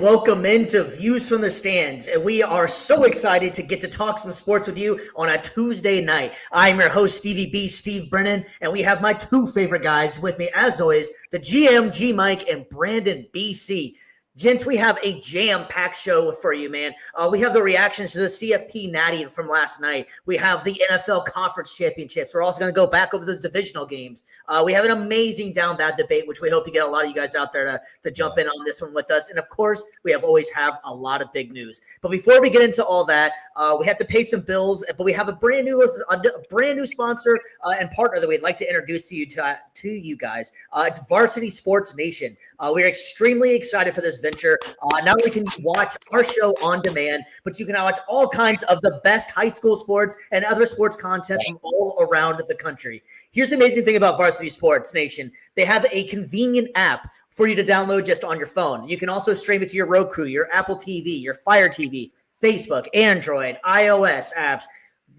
Welcome in to Views from the Stands, and we are so excited to get to talk some sports with you on a Tuesday night. I'm your host, Stevie B, Steve Brennan, and we have my two favorite guys with me, as always, the GM, G Mike, and Brandon BC. Gents, we have a jam-packed show for you, man. We have the reactions to the CFP Natty from last night. We have the NFL Conference Championships. We're also going to go back over those divisional games. We have an amazing DownBad Debate, which we hope to get a lot of you guys out there to jump in on this one with us. And, of course, we always have a lot of big news. But before we get into all that, we have to pay some bills. But we have a brand new sponsor and partner that we'd like to introduce to you guys. It's Varsity Sports Nation. We're extremely excited for this venture. Not only can you watch our show on demand, but you can watch all kinds of the best high school sports and other sports content from all around the country. Here's the amazing thing about Varsity Sports Nation. They have a convenient app for you to download just on your phone. You can also stream it to your Roku, your Apple TV, your Fire TV, Facebook, Android, iOS apps,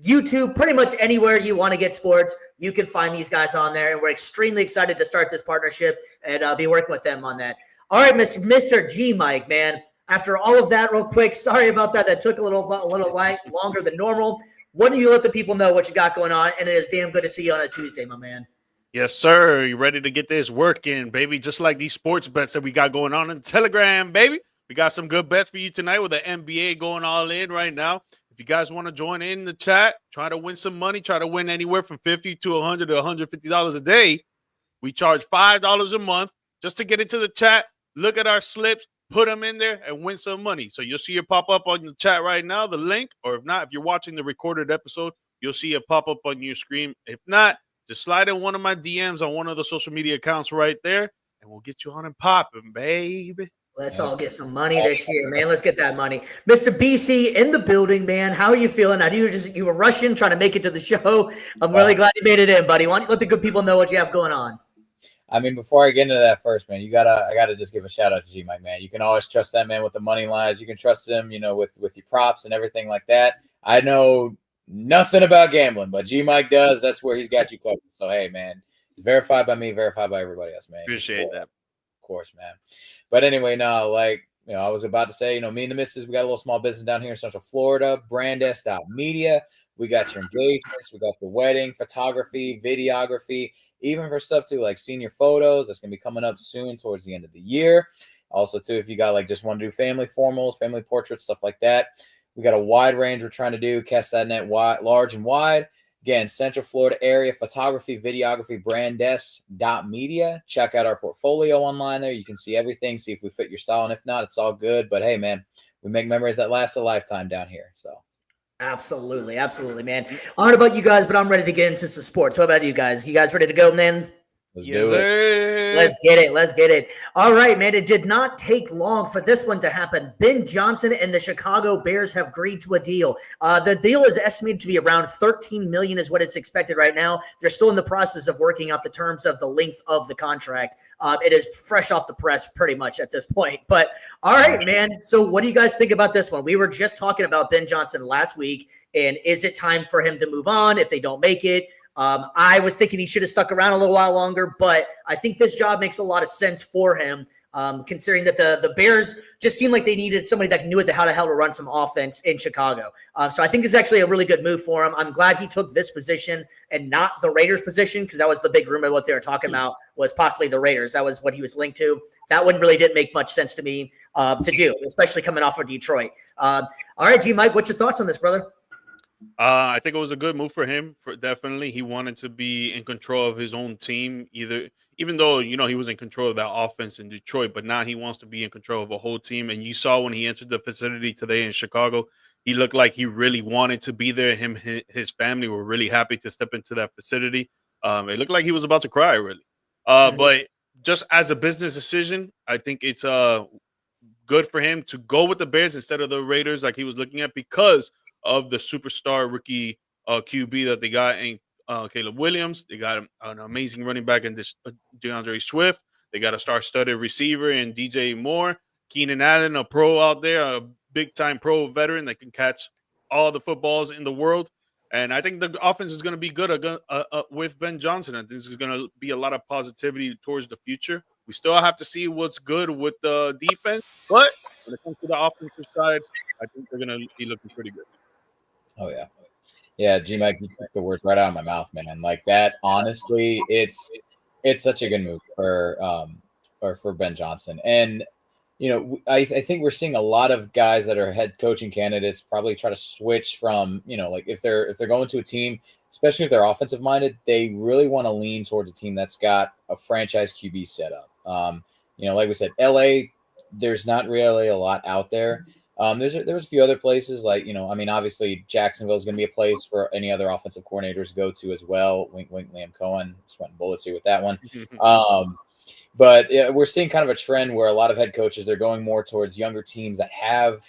YouTube, pretty much anywhere you want to get sports, you can find these guys on there. And we're extremely excited to start this partnership and be working with them on that. All right, Mr. G Mike, man. After all of that, real quick, sorry about that. That took a little longer than normal. What do you let the people know what you got going on? And it is damn good to see you on a Tuesday, my man. Yes, sir. You ready to get this working, baby? Just like these sports bets that we got going on in Telegram, baby. We got some good bets for you tonight with the NBA going all in right now. If you guys want to join in the chat, try to win some money, try to win anywhere from $50 to $100 to $150 a day. We charge $5 a month just to get into the chat. Look at our slips, put them in there, and win some money. So you'll see it pop up on the chat right now, the link. Or if not, if you're watching the recorded episode, you'll see it pop up on your screen. If not, just slide in one of my DMs on one of the social media accounts right there, and we'll get you on and popping, baby. Let's all get some money this year, man. Let's get that money. Mr. BC in the building, man. How are you feeling? I knew you were rushing, trying to make it to the show. I'm really glad you made it in, buddy. Why don't you let the good people know what you have going on? I mean, before I get into that first, man, I gotta just give a shout out to G Mike, man. You can always trust that man with the money lines. You can trust him, with your props and everything like that. I know nothing about gambling, but G Mike does. That's where he's got you covered. So hey, man, verified by me, verified by everybody else, man. Appreciate that. Of course, man. But anyway, no, I was about to say, me and the missus, we got a little small business down here in Central Florida, brandS.media. We got your engagements, we got the wedding, photography, videography, even for stuff too, like senior photos. That's going to be coming up soon towards the end of the year. Also, too, if you got just want to do family formals, family portraits, stuff like that, we got a wide range we're trying to do. Cast that net wide, large and wide. Again, Central Florida area, photography, videography, brandS.media. Check out our portfolio online there. You can see everything, see if we fit your style. And if not, it's all good. But hey, man, we make memories that last a lifetime down here. So. Absolutely, man. I don't know about you guys, but I'm ready to get into some sports. What about you guys? You guys ready to go, man? Let's do it. Let's get it. All right, man. It did not take long for this one to happen. Ben Johnson and the Chicago Bears have agreed to a deal. The deal is estimated to be around $13 million is what it's expected right now. They're still in the process of working out the terms of the length of the contract. It is fresh off the press pretty much at this point. But all right, man. So what do you guys think about this one? We were just talking about Ben Johnson last week, and is it time for him to move on if they don't make it? I was thinking he should have stuck around a little while longer, but I think this job makes a lot of sense for him, considering that the Bears just seemed like they needed somebody that knew how the hell to run some offense in Chicago. So I think it's actually a really good move for him. I'm glad he took this position and not the Raiders position, because that was the big rumor. What they were talking about was possibly the Raiders. That was what he was linked to. That one really didn't make much sense to me to do, especially coming off of Detroit. All right, G Mike, what's your thoughts on this, brother? I think it was a good move for him. Definitely, he wanted to be in control of his own team. Even though he was in control of that offense in Detroit, but now he wants to be in control of a whole team. And you saw when he entered the facility today in Chicago, he looked like he really wanted to be there. His family were really happy to step into that facility. It looked like he was about to cry, really. But just as a business decision, I think it's good for him to go with the Bears instead of the Raiders like he was looking at because of the superstar rookie QB that they got in Caleb Williams. They got an amazing running back in this DeAndre Swift. They got a star-studded receiver in DJ Moore. Keenan Allen, a pro out there, a big-time pro veteran that can catch all the footballs in the world. And I think the offense is going to be good with Ben Johnson. I think there's going to be a lot of positivity towards the future. We still have to see what's good with the defense, but when it comes to the offensive side, I think they're going to be looking pretty good. Oh, yeah. Yeah, G-Mike, you took the words right out of my mouth, man. Like that, honestly, it's such a good move for Ben Johnson. And I think we're seeing a lot of guys that are head coaching candidates probably try to switch from, like if they're going to a team, especially if they're offensive minded, they really want to lean towards a team that's got a franchise QB set up. Like we said, LA, there's not really a lot out there. There's a few other places like, obviously Jacksonville is going to be a place for any other offensive coordinators to go to as well. Wink, wink, Liam Cohen, sweating bullets here with that one. But we're seeing kind of a trend where a lot of head coaches, they're going more towards younger teams that have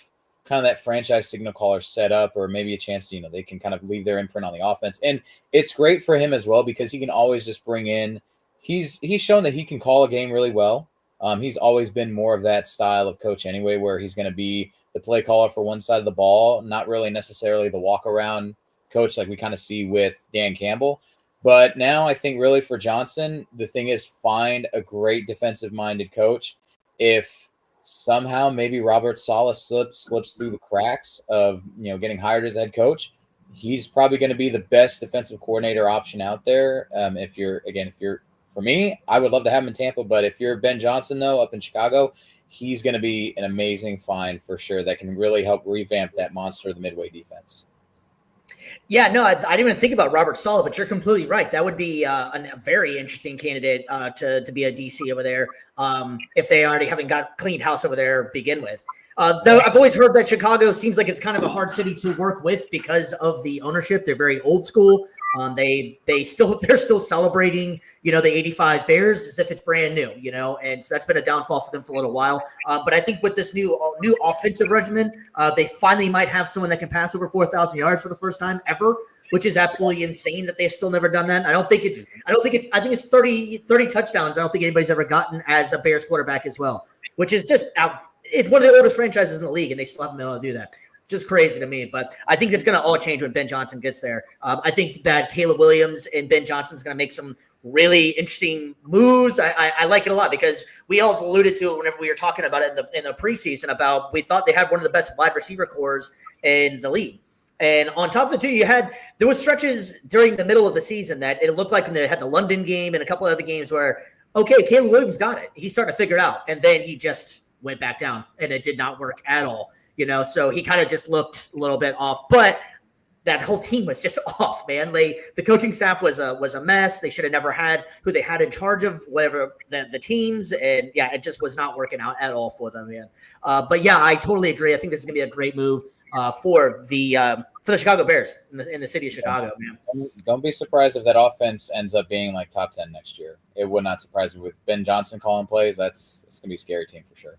kind of that franchise signal caller set up, or maybe a chance to, they can kind of leave their imprint on the offense. And it's great for him as well because he can always just bring in. He's shown that he can call a game really well. He's always been more of that style of coach anyway, where he's going to be the play caller for one side of the ball, not really necessarily the walk around coach like we kind of see with Dan Campbell. But now I think really for Johnson, the thing is find a great defensive-minded coach. If somehow maybe Robert Saleh slips through the cracks of getting hired as head coach, he's probably going to be the best defensive coordinator option out there. If you're for me, I would love to have him in Tampa. But if you're Ben Johnson though up in Chicago, he's going to be an amazing find for sure that can really help revamp that monster of the Midway defense. Yeah, no, I didn't even think about Robert Saleh, but you're completely right. That would be a very interesting candidate to be a DC over there if they already haven't got cleaned house over there to begin with. Though I've always heard that Chicago seems like it's kind of a hard city to work with because of the ownership. They're very old school. They're still celebrating, the 85 Bears as if it's brand new, and so that's been a downfall for them for a little while. But I think with this new offensive regimen, they finally might have someone that can pass over 4,000 yards for the first time ever, which is absolutely insane that they've still never done that. I think it's 30 touchdowns. I don't think anybody's ever gotten as a Bears quarterback as well, which is just out. It's one of the oldest franchises in the league, and they still haven't been able to do that. Just crazy to me, but I think it's going to all change when Ben Johnson gets there. I think that Caleb Williams and Ben Johnson's going to make some really interesting moves. I like it a lot because we all alluded to it whenever we were talking about it in the preseason about we thought they had one of the best wide receiver cores in the league. And on top of it, too, there was stretches during the middle of the season that it looked like when they had the London game and a couple of other games where, okay, Caleb Williams got it. He started to figure it out, and then he just went back down, and it did not work at all. So he kind of just looked a little bit off, but that whole team was just off, man. The coaching staff was a mess. They should have never had who they had in charge of whatever the teams, and yeah, it just was not working out at all for them, man. But yeah, I totally agree. I think this is gonna be a great move for the Chicago Bears in the city of Chicago, man. Don't be surprised if that offense ends up being like top 10 next year. It would not surprise me with Ben Johnson calling plays. It's gonna be a scary team for sure.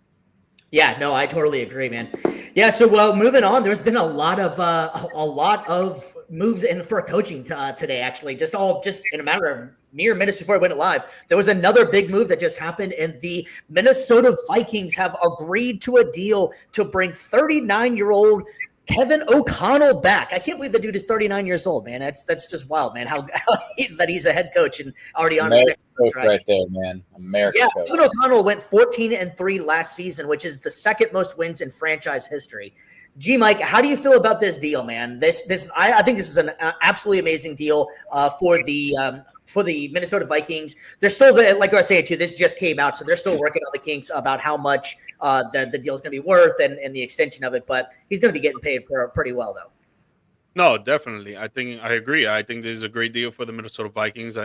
Yeah, no, I totally agree, man. Yeah, so moving on, there's been a lot of moves in for coaching today, actually. Just in a matter of mere minutes before I went live, there was another big move that just happened, and the Minnesota Vikings have agreed to a deal to bring 39-year-old Kevin O'Connell back. I can't believe the dude is 39 years old, man. That's just wild, man. How that he's a head coach and already on his next coach right there, man. American coach. Kevin O'Connell went 14-3 last season, which is the second most wins in franchise history. G Mike, how do you feel about this deal, man? I think this is an absolutely amazing deal for the Minnesota Vikings. They're still like I was saying too, this just came out, so they're still working on the kinks about how much the deal is going to be worth and the extension of it. But he's going to be getting paid pretty well, though. No, definitely. I agree. I think this is a great deal for the Minnesota Vikings.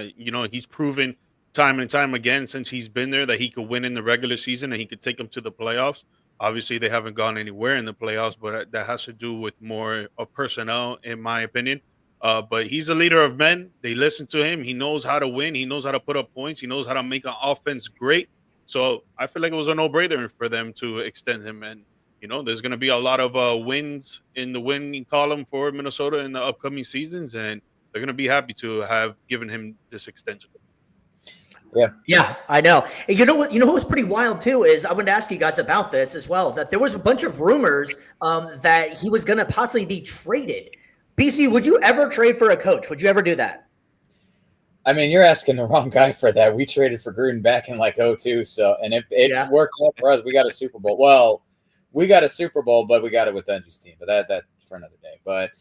He's proven time and time again since he's been there that he could win in the regular season and he could take them to the playoffs. Obviously, they haven't gone anywhere in the playoffs, but that has to do with more of personnel, in my opinion. But he's a leader of men. They listen to him. He knows how to win. He knows how to put up points. He knows how to make an offense great. So I feel like it was a no-brainer for them to extend him. And there's going to be a lot of wins in the winning column for Minnesota in the upcoming seasons, and they're going to be happy to have given him this extension. Yeah, I know. And you know what? You know what was pretty wild too is I wanted to ask you guys about this as well. That there was a bunch of rumors that he was going to possibly be traded. BC, would you ever trade for a coach? Would you ever do that? I mean, you're asking the wrong guy for that. We traded for Gruden back in like 2002, so and it worked out for us. We got a Super Bowl. Well, we got a Super Bowl, but we got it with Dungy's team. But that for another day. But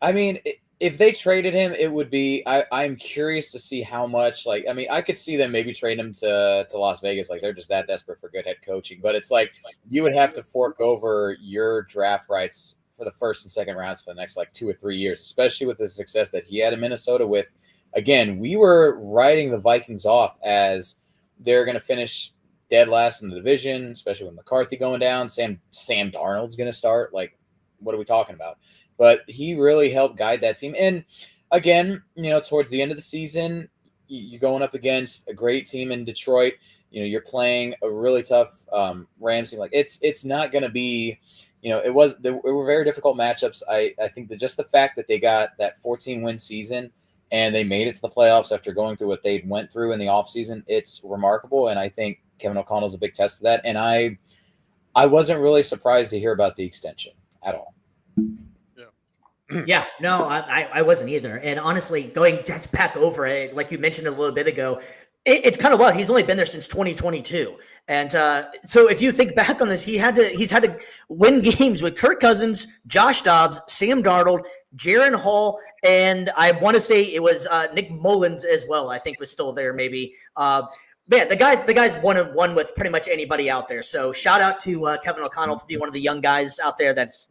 I mean, if they traded him, it would be. I'm curious to see how much. Like, I mean, I could see them maybe trade him to Las Vegas. Like, they're just that desperate for good head coaching. But it's like you would have to fork over your draft rights for the first and second rounds for the next like 2 or 3 years, especially with the success that he had in Minnesota. With again, we were writing the Vikings off as they're going to finish dead last in the division, especially with McCarthy going down. Sam Darnold's going to start. Like, what are we talking about? But he really helped guide that team. And again, towards the end of the season, you're going up against a great team in Detroit. You're playing a really tough Rams team. Like it's not going to be, they were very difficult matchups. I think that just the fact that they got that 14-win season and they made it to the playoffs after going through what they went through in the offseason, it's remarkable. And I think Kevin O'Connell's a big test of that. And I wasn't really surprised to hear about the extension at all. Yeah, no, I wasn't either. And honestly, going just back over it, like you mentioned a little bit ago, it's kind of wild. He's only been there since 2022. And so if you think back on this, he's had to win games with Kirk Cousins, Josh Dobbs, Sam Darnold, Jaron Hall, and I want to say it was Nick Mullins as well, I think was still there maybe. Man, the guy's one with pretty much anybody out there. So shout out to Kevin O'Connell for being one of the young guys out there that's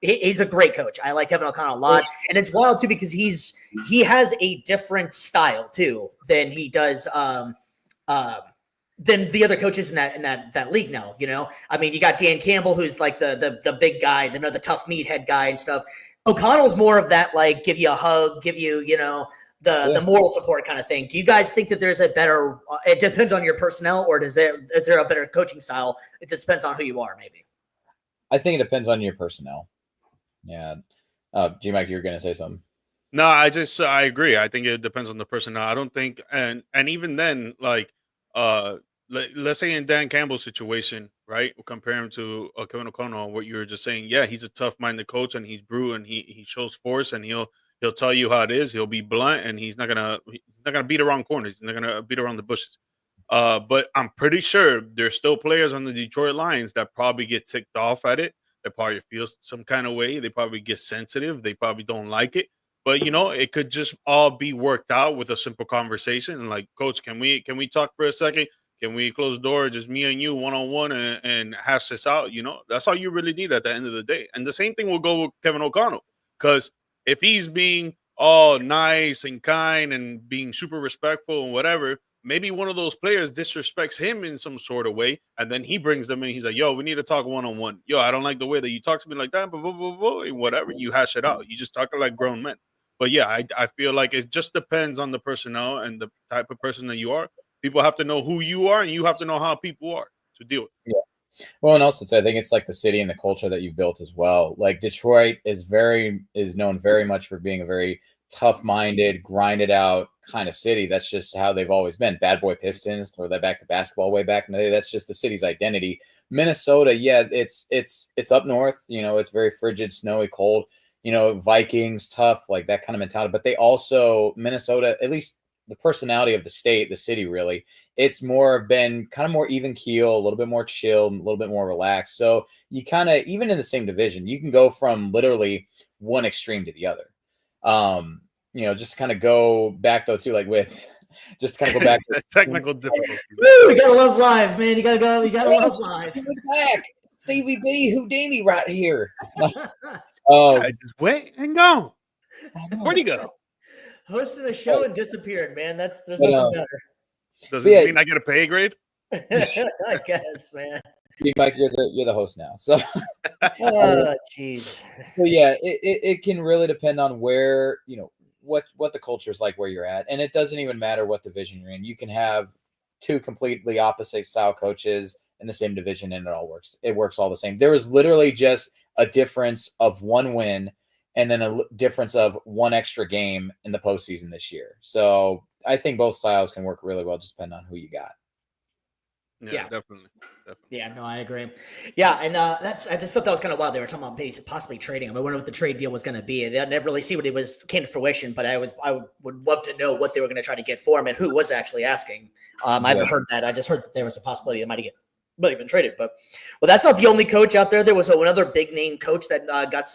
he's a great coach. I like Kevin O'Connell a lot. And it's wild too because he has a different style too than he does than the other coaches in that league now, I mean, you got Dan Campbell, who's like the big guy, the tough meathead guy and stuff. O'Connell's more of that, like give you a hug, give you, the moral support kind of thing. Do you guys think that there's a better, it depends on your personnel, or is there a better coaching style? It just depends on who you are, maybe. I think it depends on your personnel. Yeah. G-Mike, you're going to say something. No, I agree. I think it depends on the personnel. I don't think, and even then, like, let's say in Dan Campbell's situation, right? We'll compare him to Kevin O'Connell, what you were just saying. Yeah, he's a tough-minded coach, and he's brutal, and he shows force, and he'll tell you how it is. He'll be blunt, and he's not gonna beat around corners. He's not gonna beat around the bushes. But I'm pretty sure there's still players on the Detroit Lions that probably get ticked off at it. They probably feel some kind of way. They probably get sensitive. They probably don't like it. But it could just all be worked out with a simple conversation. And like, Coach, can we talk for a second? Can we close the door, just me and you, one-on-one, and hash this out? That's all you really need at the end of the day. And the same thing will go with Kevin O'Connell, because if he's being all nice and kind and being super respectful and whatever, maybe one of those players disrespects him in some sort of way, and then he brings them in. He's like, yo, we need to talk one-on-one. Yo, I don't like the way that you talk to me like that, blah, blah, blah, blah, and whatever. You hash it out. You just talk like grown men. But yeah, I feel like it just depends on the personnel and the type of person that you are. People have to know who you are, and you have to know how people are to deal with it. Yeah. Well, and also, I think it's like the city and the culture that you've built as well. Like Detroit is known very much for being a very tough-minded, grinded-out kind of city. That's just how they've always been. Bad boy Pistons, throw that back to basketball way back in the day. That's just the city's identity. Minnesota, yeah, it's up north. It's very frigid, snowy, cold. Vikings, tough, like that kind of mentality. But they also, Minnesota, at least the personality of the state, the city, really, it's been kind of more even keel, a little bit more chill, a little bit more relaxed. So you kind of, even in the same division, you can go from literally one extreme to the other. Just to kind of go back though too, like just to kind of go back to technical difficulties. Woo, we gotta love live, man. You gotta love live. Back. Stevie B, Houdini right here. I just went and go. Where'd he go? Hosted a show and disappeared, man. There's nothing better. Does it mean I get a pay grade? I guess, man. Mike, you're the host now. So oh jeez. Well, yeah, it can really depend on where, what the culture is like where you're at. And it doesn't even matter what division you're in. You can have two completely opposite style coaches in the same division, and it all works. It works all the same. There was literally just a difference of one win and then a difference of one extra game in the postseason this year. So I think both styles can work really well, just depending on who you got. Yeah, definitely. Yeah, no, I agree. Yeah, and I just thought that was kind of wild. They were talking about possibly trading him. I wonder what the trade deal was going to be. They never really see what it came to fruition, but I would love to know what they were going to try to get for him and who was actually asking. I haven't heard that. I just heard that there was a possibility they might have been traded. But that's not the only coach out there. There was another big name coach that got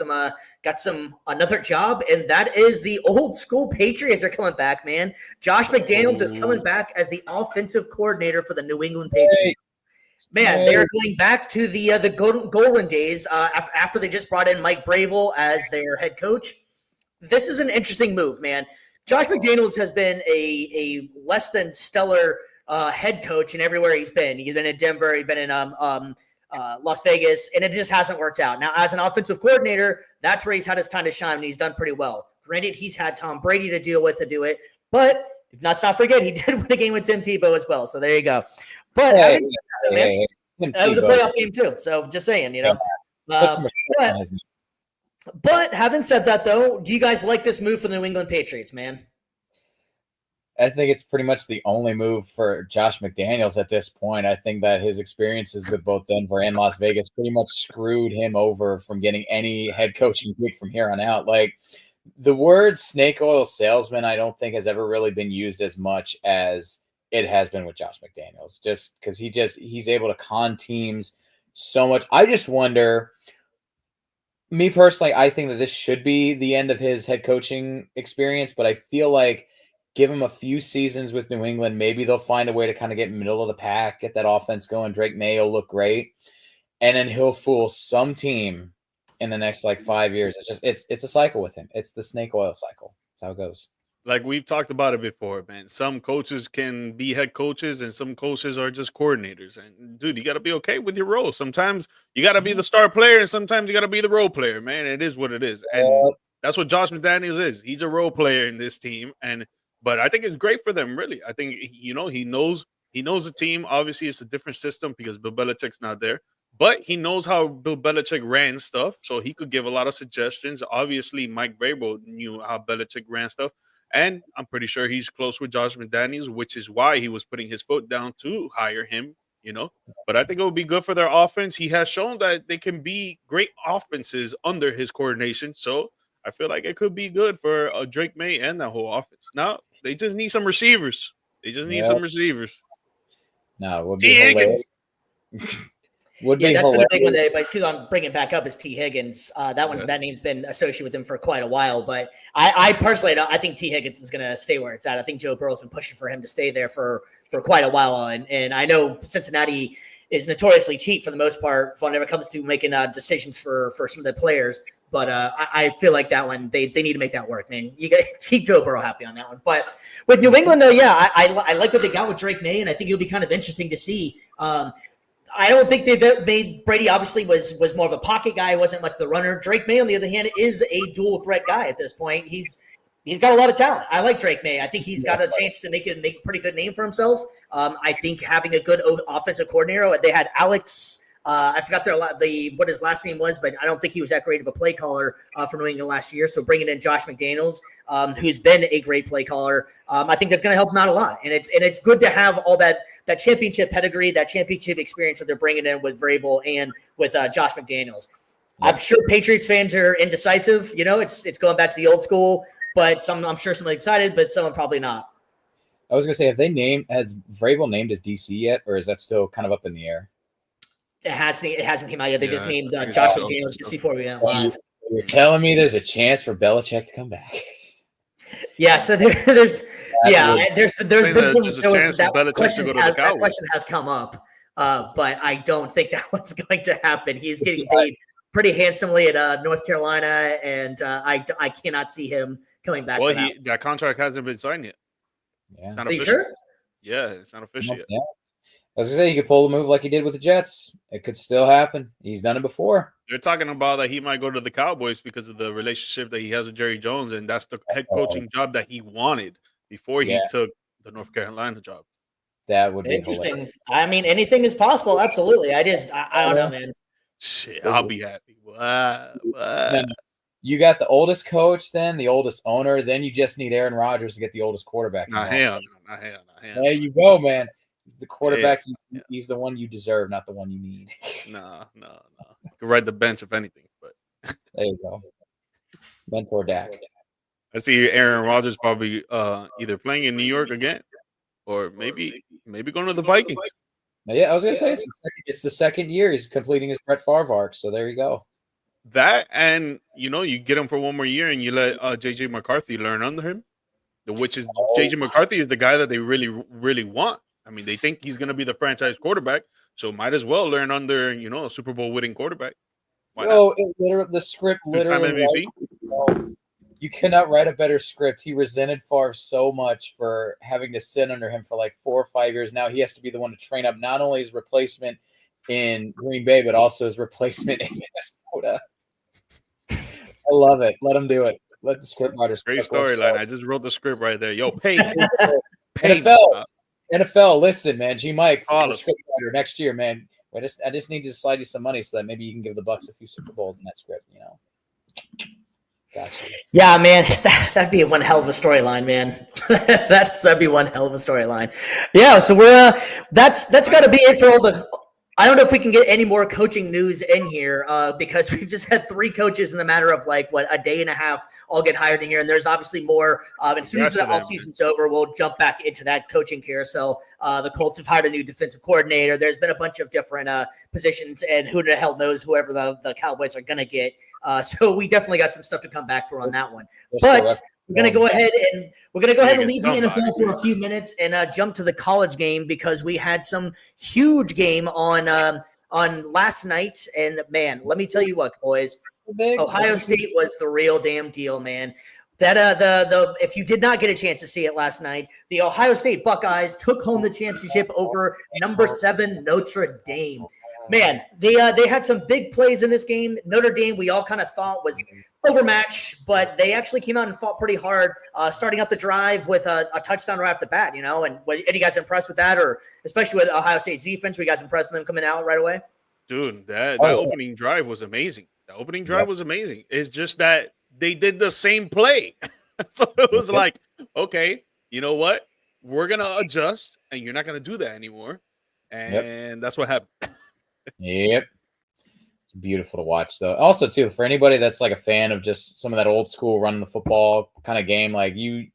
another job, and that is the old school Patriots are coming back, man. Josh McDaniels is coming back as the offensive coordinator for the New England Patriots. Man, they're going back to the golden days after they just brought in Mike Bravel as their head coach. This is an interesting move, man. Josh McDaniels has been a less than stellar head coach in everywhere he's been. He's been in Denver, he's been in Las Vegas, and it just hasn't worked out. Now, as an offensive coordinator, that's where he's had his time to shine, and he's done pretty well. Granted, he's had Tom Brady to deal with to do it, but let's not forget he did win a game with Tim Tebow as well. So there you go. But that was a playoff game too. So just saying, you know. But having said that, though, do you guys like this move for the New England Patriots, man? I think it's pretty much the only move for Josh McDaniels at this point. I think that his experiences with both Denver and Las Vegas pretty much screwed him over from getting any head coaching gig from here on out. Like, the word snake oil salesman, I don't think has ever really been used as much as it has been with Josh McDaniels, just because he's able to con teams so much. I just wonder, me personally, I think that this should be the end of his head coaching experience, but I feel like give him a few seasons with New England, maybe they'll find a way to kind of get middle of the pack, get that offense going. Drake May will look great, and then he'll fool some team in the next 5 years. It's a cycle with him. It's the snake oil cycle. That's how it goes. Like we've talked about it before, man. Some coaches can be head coaches and some coaches are just coordinators. And dude, you got to be okay with your role. Sometimes you got to be the star player and sometimes you got to be the role player, man. It is what it is. And that's what Josh McDaniels is. He's a role player in this team. But I think it's great for them, really. I think, he knows the team. Obviously, it's a different system because Bill Belichick's not there. But he knows how Bill Belichick ran stuff, so he could give a lot of suggestions. Obviously, Mike Vrabel knew how Belichick ran stuff. And I'm pretty sure he's close with Josh McDaniels, which is why he was putting his foot down to hire him, But I think it would be good for their offense. He has shown that they can be great offenses under his coordination. So I feel like it could be good for Drake May and that whole offense. Now, they just need some receivers. No, it would be hilarious. That's been a big one that everybody's keeps on bringing back up is T. Higgins. That name's been associated with him for quite a while. But I personally, I think T. Higgins is going to stay where it's at. I think Joe Burrow's been pushing for him to stay there for quite a while. And I know Cincinnati is notoriously cheap for the most part whenever it comes to making decisions for some of the players. But I feel like that one, they need to make that work, man. You got to keep Joe Burrow happy on that one. But with New England, though, I like what they got with Drake May, and I think it'll be kind of interesting to see. I don't think they've made Brady obviously was more of a pocket guy. Wasn't much of the runner. Drake May, on the other hand, is a dual threat guy at this point. He's got a lot of talent. I like Drake May. I think he's got a chance to make a pretty good name for himself. I think having a good offensive coordinator, they had Alex. I forgot what his last name was, but I don't think he was that great of a play caller for New England last year. So bringing in Josh McDaniels, who's been a great play caller, I think that's going to help him out a lot. And it's good to have all that championship pedigree, that championship experience that they're bringing in with Vrabel and with Josh McDaniels. I'm sure Patriots fans are indecisive. It's going back to the old school, but I'm sure some are excited, but some are probably not. I was going to say, has Vrabel named his DC yet, or is that still kind of up in the air? It hasn't come out yet. They just named Josh McDaniels just before we went live. You're telling me there's a chance for Belichick to come back? Yeah. So there's been some. That question has come up, but I don't think that one's going to happen. He's getting paid pretty handsomely at North Carolina, and I cannot see him coming back. Well, that contract hasn't been signed yet. Yeah. It's not Are you official. sure? Yeah, it's not official yet. Yeah. I was going to say, he could pull a move like he did with the Jets. It could still happen. He's done it before. They're talking about that he might go to the Cowboys because of the relationship that he has with Jerry Jones, and that's the head coaching job that he wanted before he took the North Carolina job. That would be Interesting. hilarious. I mean, anything is possible. Absolutely. I don't know, man. Shit, I'll be happy. What? Then you got the oldest coach, then the oldest owner, then you just need Aaron Rodgers to get the oldest quarterback. Not hell. There you go, man. The quarterback, Yeah. he's the one you deserve, not the one you need. No. You can ride the bench if anything, but There you go. Mentor Dak. I see Aaron Rodgers probably either playing in New York again, or maybe going to the Vikings. Yeah, I was gonna say it's the second year he's completing his Brett Favre arc. So there you go. That, and you get him for one more year, and you let JJ McCarthy learn under him, which is JJ McCarthy is the guy that they really, really want. I mean, they think he's going to be the franchise quarterback, so might as well learn under a Super Bowl winning quarterback. The script literally. MVP. You cannot write a better script. He resented Favre so much for having to sit under him for like 4 or 5 years. Now he has to be the one to train up not only his replacement in Green Bay, but also his replacement in Minnesota. I love it. Let him do it. Let the script writers. Great storyline. I just wrote the script right there. Yo, pay. NFL, listen, man. G Mike, script writer next year, man. I just need to slide you some money so that maybe you can give the Bucks a few Super Bowls in that script, Gotcha. Yeah, man, that'd be one hell of a storyline, man. That'd be one hell of a storyline. Yeah, so we're that's got to be it for all the. I don't know if we can get any more coaching news in here because we've just had 3 coaches in the matter of a day and a half all get hired in here, and there's obviously more. And as soon as the offseason's over, we'll jump back into that coaching carousel. The Colts have hired a new defensive coordinator. There's been a bunch of different positions, and who the hell knows whoever the Cowboys are going to get. So we definitely got some stuff to come back for on that one. But we're going to go ahead and leave the NFL for a few minutes and jump to the college game because we had some huge game on last night. And man, let me tell you what, boys, Ohio State was the real damn deal, man. That if you did not get a chance to see it last night, the Ohio State Buckeyes took home the championship over number 7 Notre Dame. Man, they had some big plays in this game. Notre Dame, we all kind of thought was overmatched, but they actually came out and fought pretty hard, starting up the drive with a touchdown right off the bat, And any guys impressed with that, or especially with Ohio State's defense? Were you guys impressed with them coming out right away? Dude, that opening drive was amazing. The opening drive was amazing. It's just that they did the same play. So it was like, okay, you know what? We're going to adjust, and you're not going to do that anymore. And that's what happened. Yep. It's beautiful to watch, though. Also, too, for anybody that's like a fan of just some of that old school running the football kind of game, like you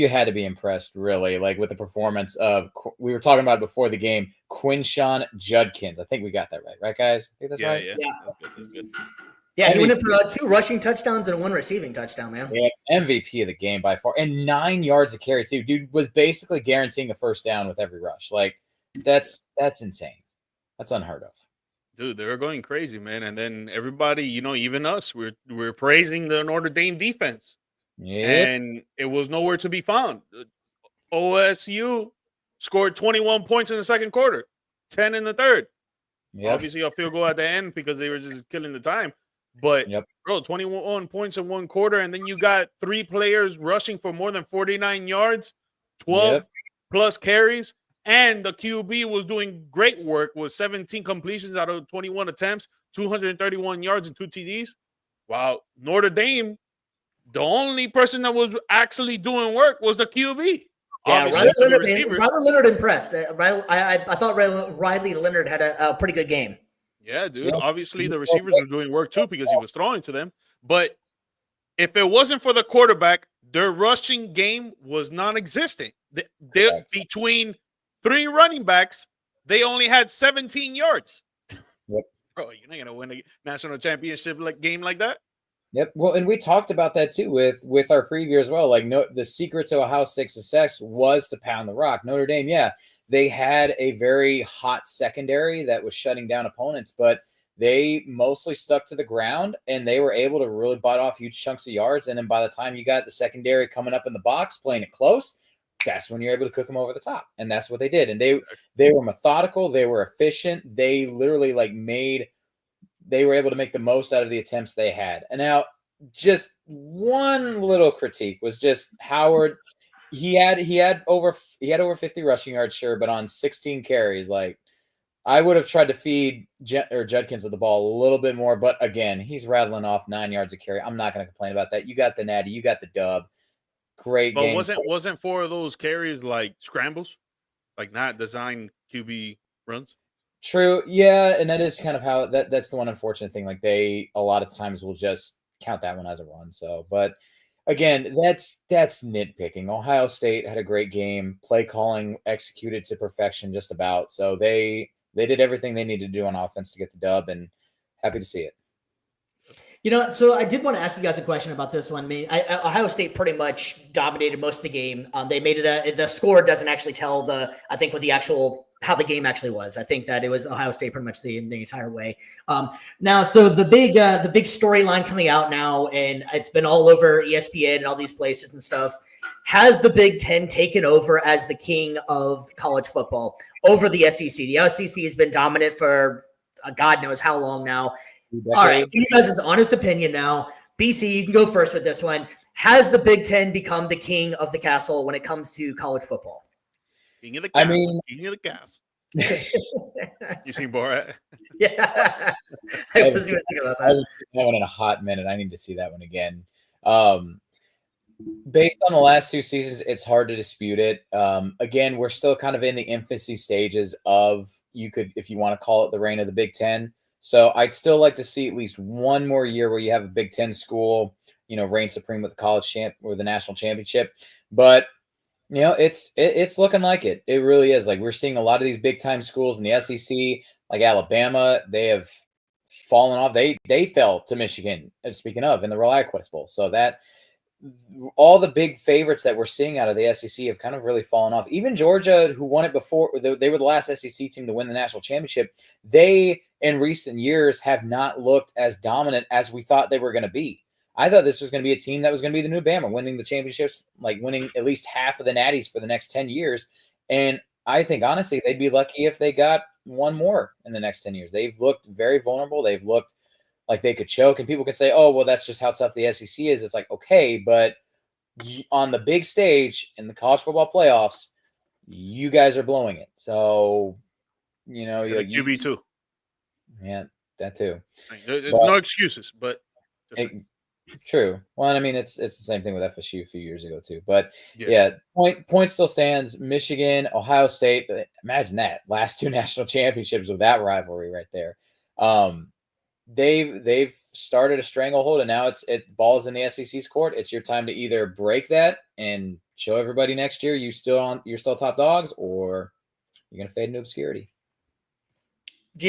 had to be impressed, really, like with the performance of. We were talking about it before the game, Quinshawn Judkins. I think we got that right, guys? I think that's right. Yeah. That's good. Yeah, he went in for 2 rushing touchdowns and 1 receiving touchdown, man. Yeah, MVP of the game by far, and 9 yards of carry too. Dude was basically guaranteeing a first down with every rush. Like that's insane. That's unheard of. Dude, they were going crazy, man. And then everybody, even us, we're praising the Notre Dame defense. Yep. And it was nowhere to be found. OSU scored 21 points in the second quarter, 10 in the third. Yep. Obviously, a field goal at the end because they were just killing the time. But, bro, 21 points in one quarter, and then you got 3 players rushing for more than 49 yards, 12 plus carries. And the QB was doing great work with 17 completions out of 21 attempts, 231 yards and 2 TDs. Wow. Notre Dame, the only person that was actually doing work was the QB. Yeah, Riley Leonard impressed. I thought Riley Leonard had a pretty good game. Yeah, dude. Obviously, the receivers were doing work too because he was throwing to them. But if it wasn't for the quarterback, their rushing game was non-existent. Between 3 running backs, they only had 17 yards. Yep. Bro, you're not going to win a national championship game like that? Yep. Well, and we talked about that too with our preview as well. Like, the secret to Ohio State's success was to pound the rock. Notre Dame, they had a very hot secondary that was shutting down opponents, but they mostly stuck to the ground, and they were able to really bite off huge chunks of yards. And then by the time you got the secondary coming up in the box, playing it close, that's when you're able to cook them over the top. And that's what they did. And they were methodical. They were efficient. They literally they were able to make the most out of the attempts they had. And now just one little critique was just Howard. he had over 50 rushing yards, sure, but on 16 carries, like I would have tried to feed Judkins of the ball a little bit more, but again, he's rattling off 9 yards a carry. I'm not going to complain about that. You got the natty, you got the dub. Great But game. wasn't 4 of those carries like scrambles, like not designed QB runs? True, yeah, and that is kind of how that's the one unfortunate thing. Like they a lot of times will just count that one as a run. So, but again, that's nitpicking. Ohio State had a great game, play calling executed to perfection, just about. So they did everything they needed to do on offense to get the dub, and happy to see it. So I did want to ask you guys a question about this one. I mean, Ohio State pretty much dominated most of the game. They made it the score doesn't actually tell how the game actually was. I think that it was Ohio State pretty much the entire way. Now, so the big storyline coming out now, and it's been all over ESPN and all these places and stuff. Has the Big Ten taken over as the king of college football over the SEC? The SEC has been dominant for God knows how long now. All right, you guys' honest opinion now. BC, you can go first with this one. Has the Big Ten become the king of the castle when it comes to college football? King of the castle. King of the castle. You seen Borat? Yeah. I wasn't even thinking about that. I haven't seen that one in a hot minute. I need to see that one again. Based on the last 2 seasons, it's hard to dispute it. Again, we're still kind of in the infancy stages of, if you want to call it the reign of the Big Ten. So I'd still like to see at least one more year where you have a Big Ten school, reign supreme with the college champ or the national championship. But it's looking like it. It really is. Like we're seeing a lot of these big time schools in the SEC, like Alabama. They have fallen off. They fell to Michigan. Speaking of, in the ReliaQuest Bowl. So that all the big favorites that we're seeing out of the SEC have kind of really fallen off. Even Georgia, who won it before, they were the last SEC team to win the national championship. They, in recent years, have not looked as dominant as we thought they were going to be. I thought this was going to be a team that was going to be the new Bama, winning the championships, like winning at least half of the natties for the next 10 years. And I think, honestly, they'd be lucky if they got one more in the next 10 years. They've looked very vulnerable. They've looked like they could choke, and people could say, oh, well, that's just how tough the SEC is. It's like, okay, but on the big stage in the college football playoffs, you guys are blowing it. So, QB too. Yeah, that too. No excuses, but true. Well, I mean, it's the same thing with FSU a few years ago too. But yeah, point still stands. Michigan, Ohio State. Imagine that last 2 national championships with that rivalry right there. They've started a stranglehold, and now ball's in the SEC's court. It's your time to either break that and show everybody next year you're still top dogs, or you're gonna fade into obscurity.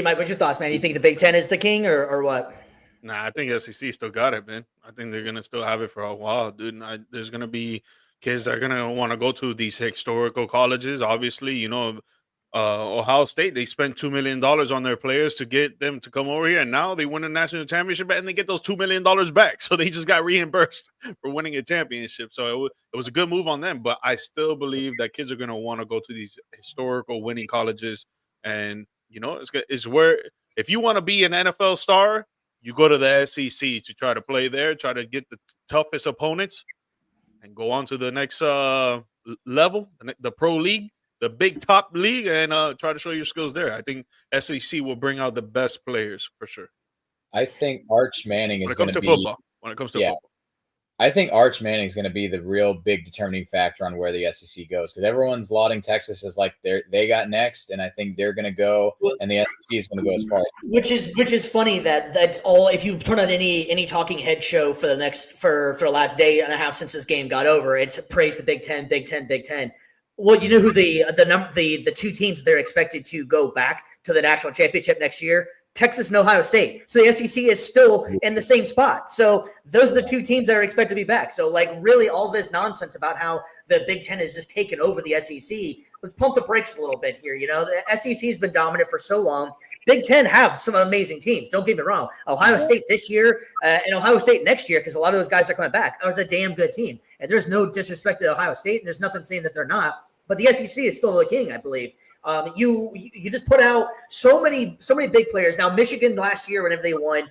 Mike, what's your thoughts, man? You think the Big Ten is the king, or what? Nah, I think SEC still got it, man. I think they're gonna still have it for a while, dude. There's gonna be kids that are gonna want to go to these historical colleges. Obviously, Ohio State, they spent $2 million on their players to get them to come over here, and now they win a national championship and they get those $2 million back. So they just got reimbursed for winning a championship. So it was a good move on them. But I still believe that kids are gonna want to go to these historical winning colleges, and it's where, if you want to be an NFL star, you go to the SEC to try to play there, try to get the toughest opponents, and go on to the next level, the pro league, the big top league, and try to show your skills there. I think SEC will bring out the best players for sure. I think Arch Manning is going to be football. When it comes to football, I think Arch Manning is going to be the real big determining factor on where the SEC goes, because everyone's lauding Texas as like they got next, and I think they're going to go, and the SEC is going to go as far. Which is funny that's all. If you turn on any talking head show for the last day and a half since this game got over, it's praise the Big Ten, Big Ten, Big Ten. Well, you know who the 2 teams they're expected to go back to the national championship next year? Texas and Ohio State. So the SEC is still in the same spot. So those are the 2 teams that are expected to be back. So really all this nonsense about how the Big Ten has just taken over the SEC, let's pump the brakes a little bit here. The SEC has been dominant for so long. Big Ten have some amazing teams. Don't get me wrong. Ohio State this year and Ohio State next year, because a lot of those guys are coming back, are a damn good team. And there's no disrespect to Ohio State. And there's nothing saying that they're not. But the SEC is still the king, I believe. You just put out so many big players. Now, Michigan last year, whenever they won,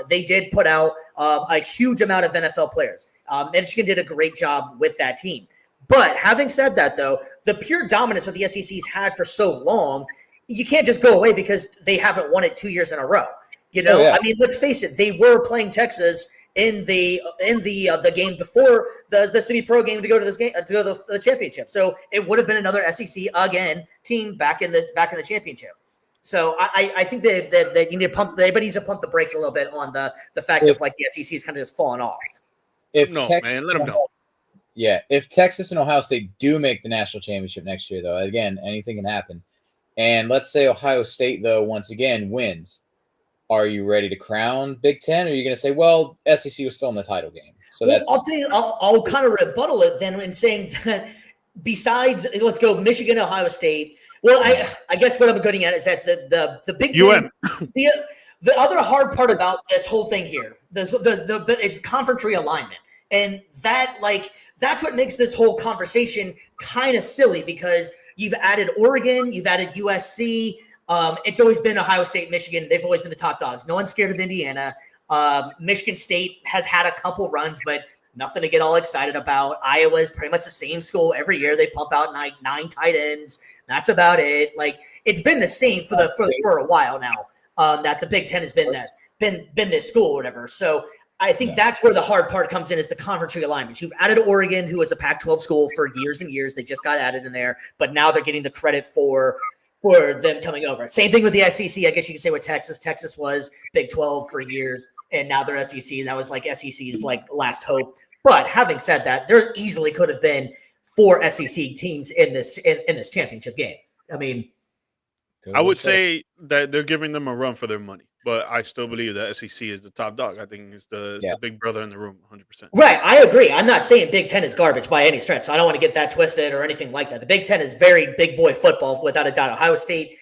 they did put out a huge amount of NFL players. Michigan did a great job with that team. But having said that, though, the pure dominance that the SEC's had for so long, you can't just go away because they haven't won it 2 years in a row. I mean, let's face it, they were playing Texas in the game before the City Pro game to go to this game to go to the championship. So it would have been another SEC again team back in the championship. So I think that you need to pump. Everybody needs to pump the brakes a little bit on the fact of like the SEC is kind of just falling off. If Texas, let them know. Yeah, if Texas and Ohio State do make the national championship next year, though, again, anything can happen. And let's say Ohio State, though, once again wins. Are you ready to crown Big Ten? Or are you going to say, well, SEC was still in the title game? So I'll tell you, I'll kind of rebuttal it then in saying that besides, let's go Michigan, Ohio State. Well, I guess what I'm getting at is that the Big Ten, the other hard part about this whole thing here, is conference realignment. And that's what makes this whole conversation kind of silly because you've added Oregon, you've added USC. It's always been Ohio State, Michigan. They've always been the top dogs. No one's scared of Indiana. Michigan State has had a couple runs, but nothing to get all excited about. Iowa is pretty much the same school every year. They pump out nine tight ends. That's about it. Like it's been the same for a while now. That the Big Ten has been this school or whatever. So I think that's where the hard part comes in is the conference realignment. You've added Oregon, who was a Pac-12 school for years and years. They just got added in there, but now they're getting the credit for them coming over. Same thing with the SEC. I guess you could say with Texas. Texas was Big 12 for years, and now they're SEC. That was like SEC's like last hope. But having said that, there easily could have been 4 SEC teams in this championship game. I mean, I would say that they're giving them a run for their money, but I still believe that SEC is the top dog. I think it's the big brother in the room, 100%. Right, I agree. I'm not saying Big Ten is garbage by any stretch, so I don't want to get that twisted or anything like that. The Big Ten is very big boy football, without a doubt. Ohio State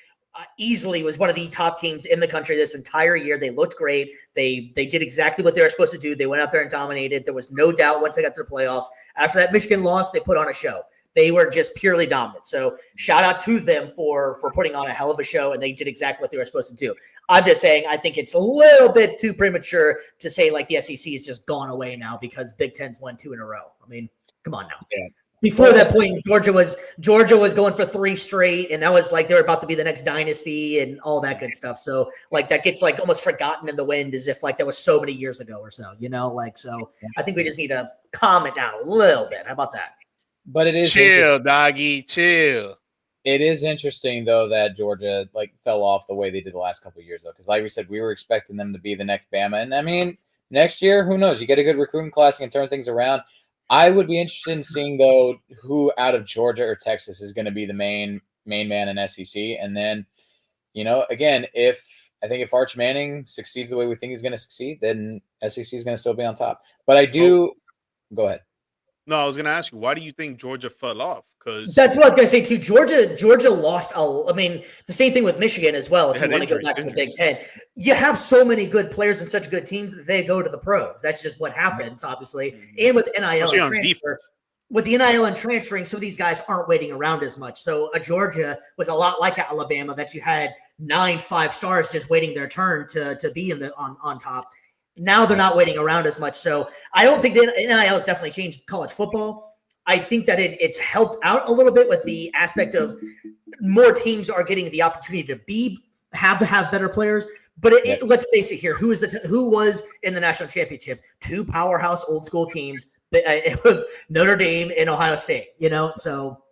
easily was one of the top teams in the country this entire year. They looked great. They did exactly what they were supposed to do. They went out there and dominated. There was no doubt once they got to the playoffs. After that Michigan loss, they put on a show. They were just purely dominant. So shout out to them for putting on a hell of a show, and they did exactly what they were supposed to do. I'm just saying I think it's a little bit too premature to say like the SEC is just gone away now because Big Ten's won 2 in a row. I mean, come on now. Yeah. Before that point, Georgia was going for 3 straight, and that was like they were about to be the next dynasty and all that good stuff. So like that gets like almost forgotten in the wind as if like that was so many years ago or so, So I think we just need to calm it down a little bit. How about that? But it is chill, doggy, chill. It is interesting though that Georgia like fell off the way they did the last couple of years though, because like we said, we were expecting them to be the next Bama, and I mean next year, who knows? You get a good recruiting class, you can turn things around. I would be interested in seeing though who out of Georgia or Texas is going to be the main man in SEC, and then again, if Arch Manning succeeds the way we think he's going to succeed, then SEC is going to still be on top. But I do go ahead. No, I was going to ask you, why do you think Georgia fell off? Because that's what I was going to say too. Georgia lost. I mean, the same thing with Michigan as well. If you want to go back to the Big Ten, you have so many good players and such good teams that they go to the pros. That's just what happens, obviously. And with NIL and transfer, with the NIL and transferring, some of these guys aren't waiting around as much. So Georgia was a lot like Alabama, that you had 9 5-stars just waiting their turn to be on top. Now they're not waiting around as much. So I don't think that NIL has definitely changed college football. I think that it's helped out a little bit with the aspect of more teams are getting the opportunity to have better players. But let's face it here, who was in the national championship? 2 powerhouse old school teams, with Notre Dame and Ohio State, So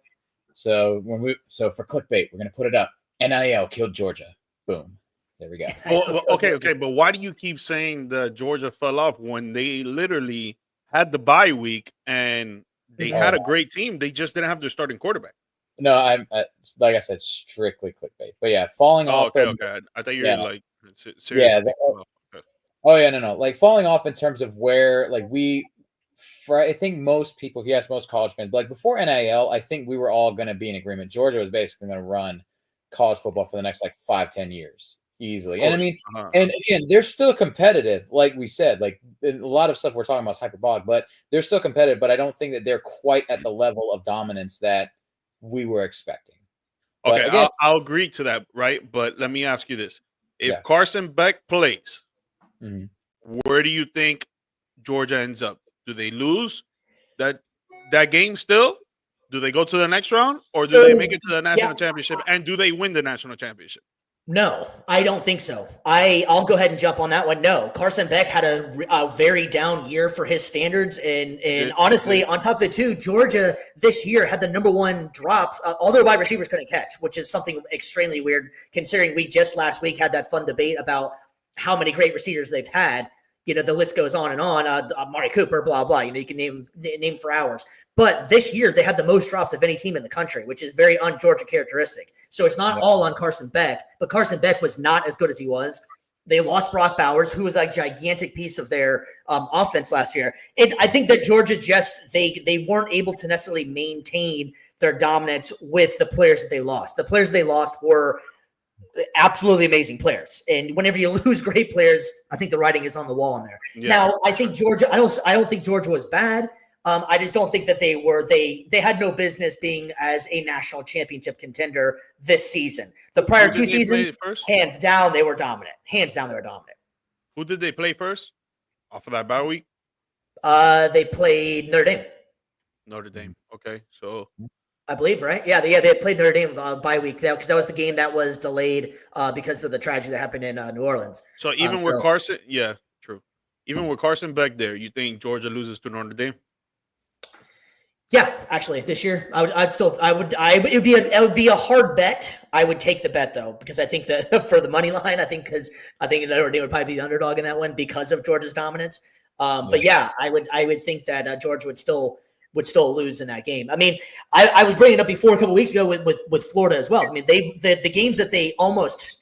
for clickbait, we're going to put it up. NIL killed Georgia. Boom. There we go. Well, okay. But why do you keep saying that Georgia fell off when they literally had the bye week and they had a great team? They just didn't have their starting quarterback. No, I'm like I said, strictly clickbait. But yeah, falling off. Okay. I thought you were like serious. Yeah. No. Like falling off in terms of where I think most people, if you ask most college fans, like before NIL, I think we were all going to be in agreement. Georgia was basically going to run college football for the next 5-10 years. Easily. And I mean, and again, they're still competitive. Like we said, like a lot of stuff we're talking about is hyperbolic, but they're still competitive. But I don't think that they're quite at the level of dominance that we were expecting. Okay, again, I'll agree to that, right? But let me ask you this. If Carson Beck plays, where do you think Georgia ends up? Do they lose that game still? Do they go to the next round, or do So, they make it to the national yeah, championship? And do they win the national championship? No, I don't think so. I'll go ahead and jump on that one. No, Carson Beck had a very down year for his standards, and honestly, on top of it too, Georgia this year had the number one drops. All their wide receivers couldn't catch, which is something extremely weird considering we just last week had that fun debate about how many great receivers they've had. The list goes on and on. Amari Cooper, blah blah. You can name for hours. But this year they had the most drops of any team in the country, which is very un-Georgia characteristic. So it's not all on Carson Beck, but Carson Beck was not as good as he was. They lost Brock Bowers, who was a gigantic piece of their offense last year. I think that Georgia just they weren't able to necessarily maintain their dominance with the players that they lost. The players they lost were absolutely amazing players, and whenever you lose great players, I think the writing is on the wall in there. Yeah, now, I think Georgia. I don't think Georgia was bad. I just don't think that they had no business being as a national championship contender this season. The prior two seasons, hands down, they were dominant. Who did they play first? Off of that bye week? They played Notre Dame. Okay, so I believe, right? Yeah, they played Notre Dame bye week because that was the game that was delayed because of the tragedy that happened in New Orleans. So even with Carson, yeah, true. Even with Carson Beck there, you think Georgia loses to Notre Dame? Yeah, actually, this year it would be a hard bet. I would take the bet though, because I think that for the money line, I think Notre Dame would probably be the underdog in that one because of Georgia's dominance. But yeah, I would think that Georgia would still lose in that game. I mean, I was bringing it up before a couple of weeks ago with Florida as well. I mean, the games that they almost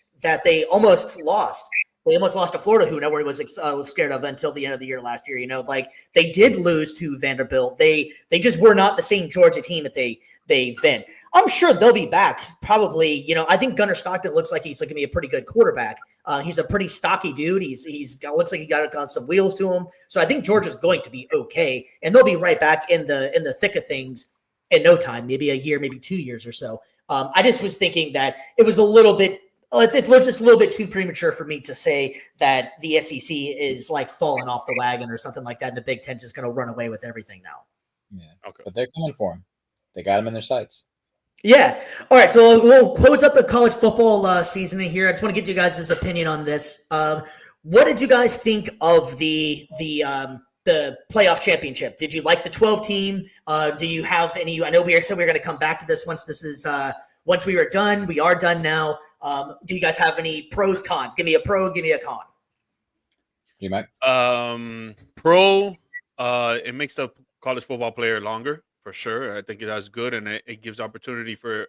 lost. They almost lost to Florida, who nobody was scared of until the end of the year last year. They did lose to Vanderbilt. They just were not the same Georgia team that they've been. I'm sure they'll be back. Probably, I think Gunnar Stockton looks like he's going to be a pretty good quarterback. He's a pretty stocky dude. He's looks like he got some wheels to him. So I think Georgia's going to be okay, and they'll be right back in the thick of things in no time. Maybe a year, maybe 2 years or so. I just was thinking that it was a little bit. It's just a little bit too premature for me to say that the SEC is like falling off the wagon or something like that, and the Big Ten just going to run away with everything now. Yeah, okay. But they're coming for him. They got him in their sights. Yeah. All right. So we'll close up the college football season in here. I just want to get you guys' opinion on this. What did you guys think of the playoff championship? Did you like the 12 team? Do you have any? I know we said we were going to come back to this once once we were done. We are done now. Do you guys have any pros, cons? Give me a pro, give me a con. You might. Pro, it makes the college football player longer for sure. I think that's good, and it gives opportunity for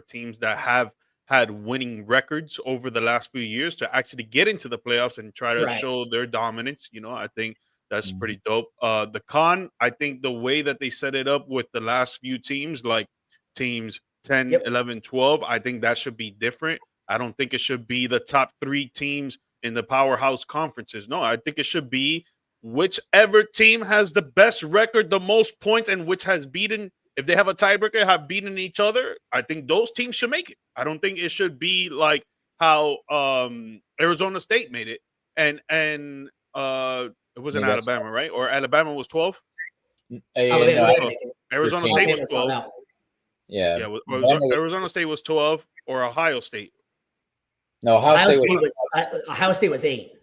teams that have had winning records over the last few years to actually get into the playoffs and try to show their dominance. I think that's pretty dope. The con, I think the way that they set it up with the last few teams, like teams 10, 11, 12, I think that should be different. I don't think it should be the top 3 teams in the powerhouse conferences. No, I think it should be whichever team has the best record, the most points, and which has beaten, if they have a tiebreaker, have beaten each other. I think those teams should make it. I don't think it should be like how Arizona State made it. And it wasn't Alabama, right? Or Alabama was 12? Arizona State was 12. Yeah. Arizona State was 12 or Ohio State? No, Ohio State was 8.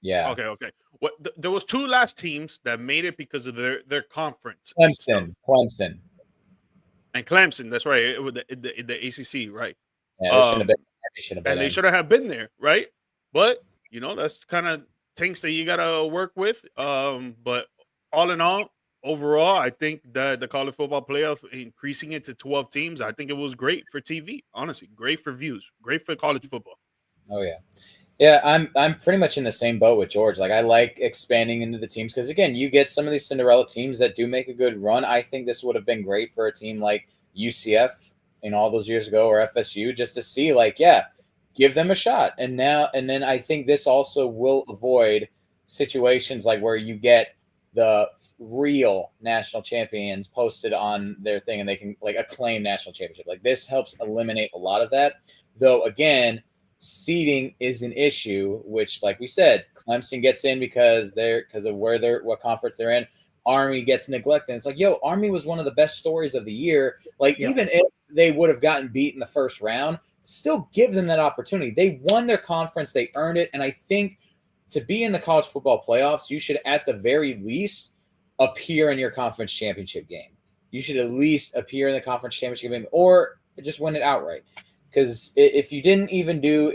Yeah. Okay. There was 2 last teams that made it because of their conference. Clemson. And Clemson, that's right. It was the ACC, right? Yeah, they should have been. They should have been there, right? But that's kind of things that you gotta work with. But all in all, overall, I think that the college football playoff, increasing it to 12 teams, I think it was great for TV. Honestly, great for views, great for college football. Oh yeah. I'm pretty much in the same boat with George. Like, I like expanding into the teams because, again, you get some of these Cinderella teams that do make a good run. I think this would have been great for a team like UCF all those years ago, or FSU, just to see, give them a shot. And then I think this also will avoid situations like where you get the real national champions posted on their thing and they can acclaim national championship. Like, this helps eliminate a lot of that. Though, again, seeding is an issue, which, like we said, Clemson gets in because of what conference they're in. Army gets neglected. It's like, yo, Army was one of the best stories of the year. Like, Yeah. even if they would have gotten beat in the first round, still give them that opportunity. They won their conference. They earned it. And I think to be in the college football playoffs, you should at the very least appear in your conference championship game. You should at least appear in the conference championship game or just win it outright. Because if you didn't even do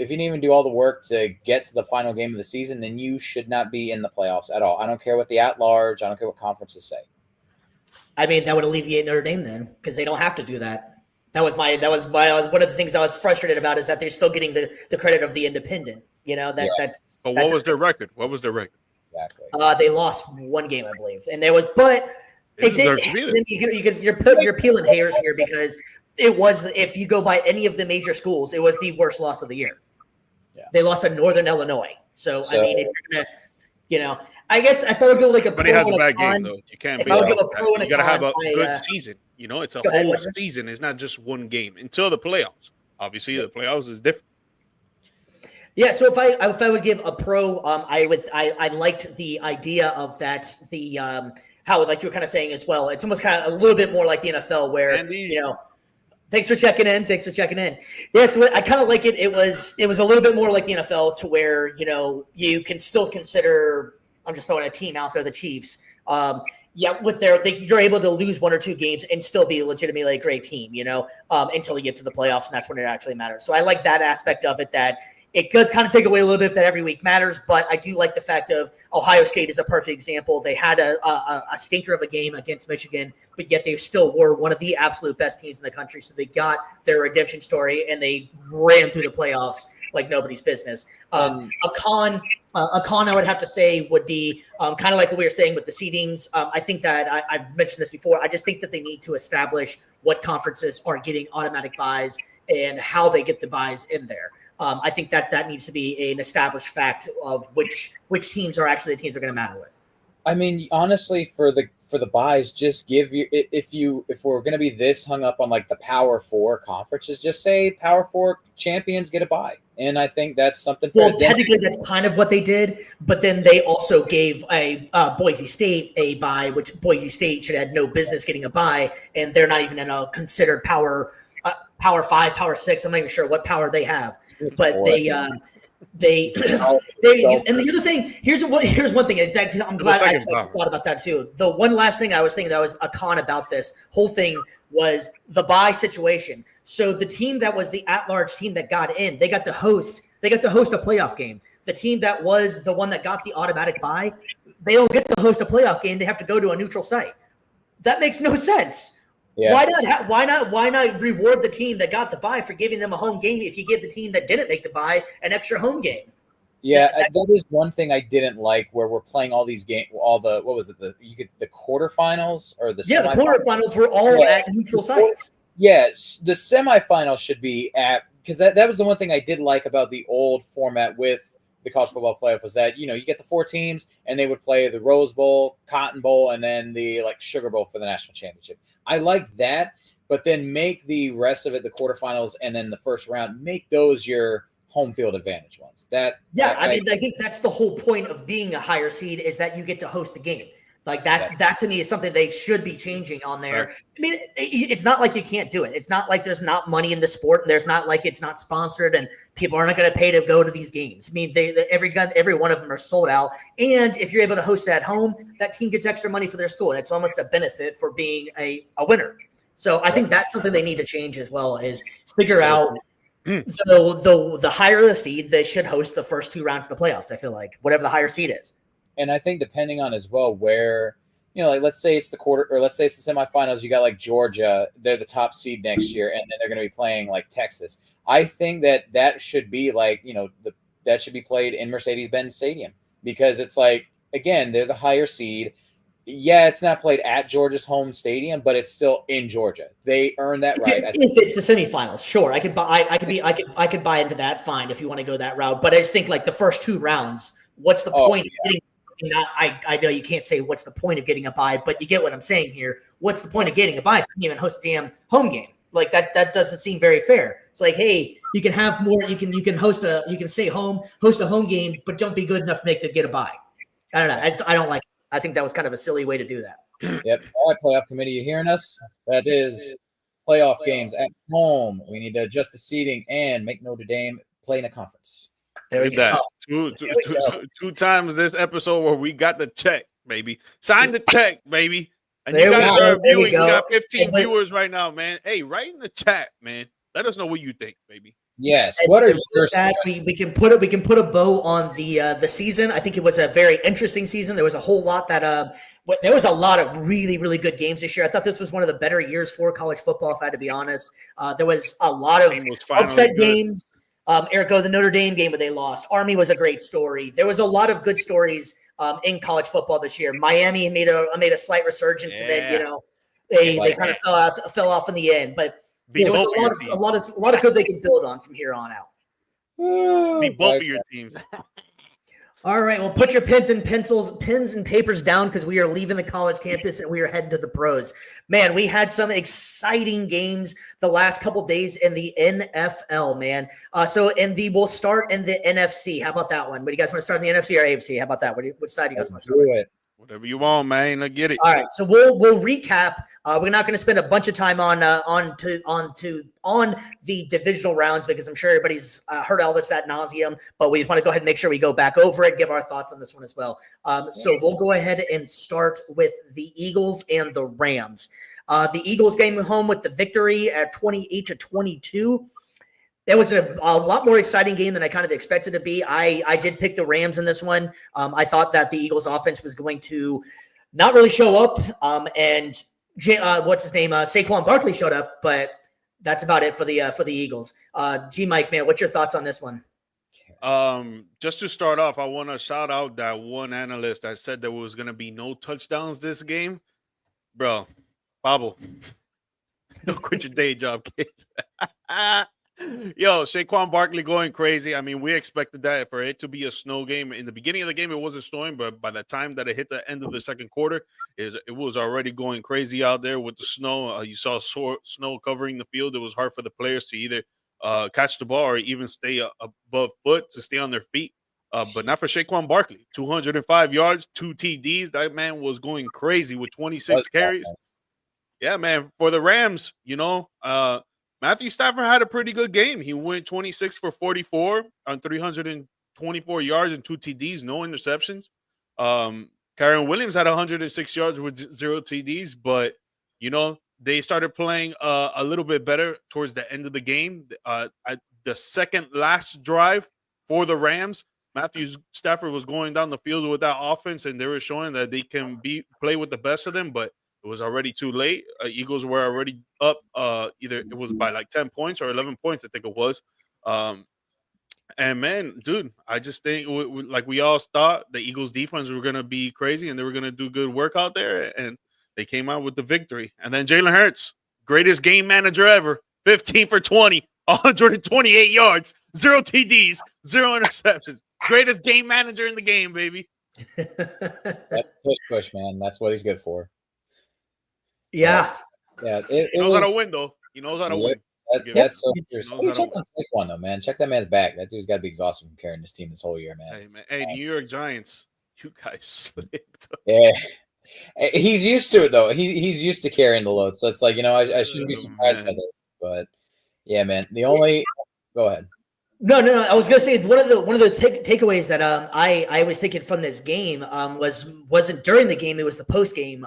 all the work to get to the final game of the season, then you should not be in the playoffs at all. I don't care what the at-large, I don't care what conferences say. I mean, that would alleviate Notre Dame then, because they don't have to do that. That was one of the things I was frustrated about, is that they're still getting the credit of the independent. But what was their record? What was their record? Exactly. They lost one game, I believe, and you're peeling hairs here, because it was, if you go by any of the major schools, it was the worst loss of the year. Yeah. They lost to Northern Illinois. So I mean, if you're gonna, I guess if I would go like a But it has a bad game though. You can't. If I would give a pro and a you got to have con, a good season. It's a whole season. It's not just one game until the playoffs. Obviously, the playoffs is different. Yeah, so if I would give a pro, I liked the idea of that, how, like you were kind of saying as well, it's almost kind of a little bit more like the NFL where thanks for checking in. Yeah, so I kind of like it. It was a little bit more like the NFL, to where you can still consider, I'm just throwing a team out there, the Chiefs. You're able to lose one or two games and still be legitimately a great team, until you get to the playoffs, and that's when it actually matters. So I like that aspect of it, that it does kind of take away a little bit that every week matters, but I do like the fact of Ohio State is a perfect example. They had a stinker of a game against Michigan, but yet they still were one of the absolute best teams in the country. So they got their redemption story and they ran through the playoffs like nobody's business. A con I would have to say would be kind of like what we were saying with the seedings. I think that I've mentioned this before. I just think that they need to establish what conferences are getting automatic buys and how they get the buys in there. I think that needs to be an established fact of which teams are actually the teams we're going to matter with. I mean, honestly, for the buys, just give you, if we're going to be this hung up on like the Power Four conferences, just say Power Four champions get a buy, and I think that's something. Technically, that's kind of what they did, but then they also gave a Boise State a buy, which Boise State should have no business getting a buy, and they're not even in a considered Power 5, Power 6. I'm not even sure what power they have, but they and the other thing, here's one thing that I'm glad I thought about that too. The one last thing I was thinking that was a con about this whole thing was the bye situation. So the team that was the at-large team that got in, they got to host a playoff game. The team that was the one that got the automatic bye, they don't get to host a playoff game. They have to go to a neutral site. That makes no sense. Yeah. Why not reward the team that got the bye for giving them a home game if you give the team that didn't make the bye an extra home game? Yeah, that is one thing I didn't like, where we're playing all these games, the quarterfinals or the the quarterfinals were all at neutral sites. Yes, the semifinals should be at, because that was the one thing I did like about the old format with the college football playoff, was that you get the 4 teams and they would play the Rose Bowl, Cotton Bowl, and then the Sugar Bowl for the national championship. I like that, but then make the rest of it the quarterfinals and then the first round, make those your home field advantage ones. I think that's the whole point of being a higher seed, is that you get to host the game. Like that, yeah. That to me is something they should be changing on there. Right. I mean, it's not like you can't do it. It's not like there's not money in the sport, and there's not like it's not sponsored, and people are not going to pay to go to these games. I mean, every one of them are sold out. And if you're able to host it at home, that team gets extra money for their school, and it's almost a benefit for being a winner. So I think that's something they need to change as well, is figure out the higher the seed, they should host the first 2 rounds of the playoffs. I feel like whatever the higher seed is. And I think depending on as well where, let's say it's the quarter, or let's say it's the semifinals, you got Georgia, they're the top seed next year, and then they're going to be playing Texas. I think that should be that should be played in Mercedes-Benz Stadium, because it's again, they're the higher seed. Yeah, it's not played at Georgia's home stadium, but it's still in Georgia. They earn that right. If it's the semifinals, sure, I could buy into that. Fine, if you want to go that route. But I just think the first 2 rounds, what's the point of getting? I know you can't say what's the point of getting a bye, but you get what I'm saying here. What's the point of getting a bye if you can't even host a damn home game? That doesn't seem very fair. It's hey, you can have more. You can host a home game, but don't be good enough to get a bye. I don't know. I don't like it. I think that was kind of a silly way to do that. Yep. All right, playoff committee, you hearing us? That is playoff games at home. We need to adjust the seating and make Notre Dame play in a conference. There we go. Two times this episode where we got the check, baby. Sign the check, baby. And There you guys are viewing. We go. got 15 viewers right now, man. Hey, write in the chat, man. Let us know what you think, baby. Yes. And what are your that we can put a bow on the season. I think it was a very interesting season. There was a whole lot that there was a lot of really, really good games this year. I thought this was one of the better years for college football, if I had to be honest. There was a lot of upset games. Erico, the Notre Dame game where they lost. Army was a great story. There was a lot of good stories in college football this year. Miami made a slight resurgence, and then they kind of fell off in the end. But there was a lot of good they can build on from here on out. Beat both of your teams. All right, well, put your pens and papers down because we are leaving the college campus and we are heading to the pros. Man, we had some exciting games the last couple days in the NFL, man. We'll start in the NFC. How about that one? What do you guys want to start in the NFC or AFC? How about that? Which side do you guys want to start with? Whatever you want, man. I get it. All right, so we'll recap. We're not going to spend a bunch of time on the divisional rounds because I'm sure everybody's heard all this ad nauseum. But we want to go ahead and make sure we go back over it, give our thoughts on this one as well. So we'll go ahead and start with the Eagles and the Rams. The Eagles came home with the victory at 28-22. That was a lot more exciting game than I kind of expected to be. I did pick the Rams in this one. I thought that the Eagles offense was going to not really show up. Saquon Barkley showed up, but that's about it for the Eagles. Mike, man, what's your thoughts on this one? Just to start off, I want to shout out that one analyst that said there was going to be no touchdowns this game. Bro, Pablo, don't quit your day job, kid. Yo, Saquon Barkley going crazy. I mean, we expected that for it to be a snow game. In the beginning of the game, it wasn't snowing, but by the time that it hit the end of the second quarter, it was already going crazy out there with the snow. You saw snow covering the field. It was hard for the players to either catch the ball or even stay above foot to stay on their feet. But not for Saquon Barkley. 205 yards, 2 TDs. That man was going crazy with 26 carries. Yeah, man. For the Rams, Matthew Stafford had a pretty good game. He went 26 for 44 on 324 yards and 2 TDs, no interceptions. Kyren Williams had 106 yards with 0 TDs, but, they started playing a little bit better towards the end of the game. At the second last drive for the Rams, Matthew Stafford was going down the field with that offense, and they were showing that they can play with the best of them, but it was already too late. Eagles were already up. Either it was by like 10 points or 11 points, I think it was. And man, dude, I just think like we all thought the Eagles defense were going to be crazy and they were going to do good work out there. And they came out with the victory. And then Jalen Hurts, greatest game manager ever, 15 for 20, 128 yards, 0 TDs, 0 interceptions. Greatest game manager in the game, baby. That's push, man. That's what he's good for. Yeah. He knows how to win, though. He knows how to win. That's so true. Check on Saquon, though, man. Check that man's back. That dude's got to be exhausted from carrying this team this whole year, man. Hey, New York Giants, you guys slipped. Yeah. He's used to it, though. He's used to carrying the load. So it's like, I shouldn't be surprised by this. But, yeah, man. Go ahead. No. I was gonna say one of the takeaways that I was thinking from this game wasn't during the game. It was the post game.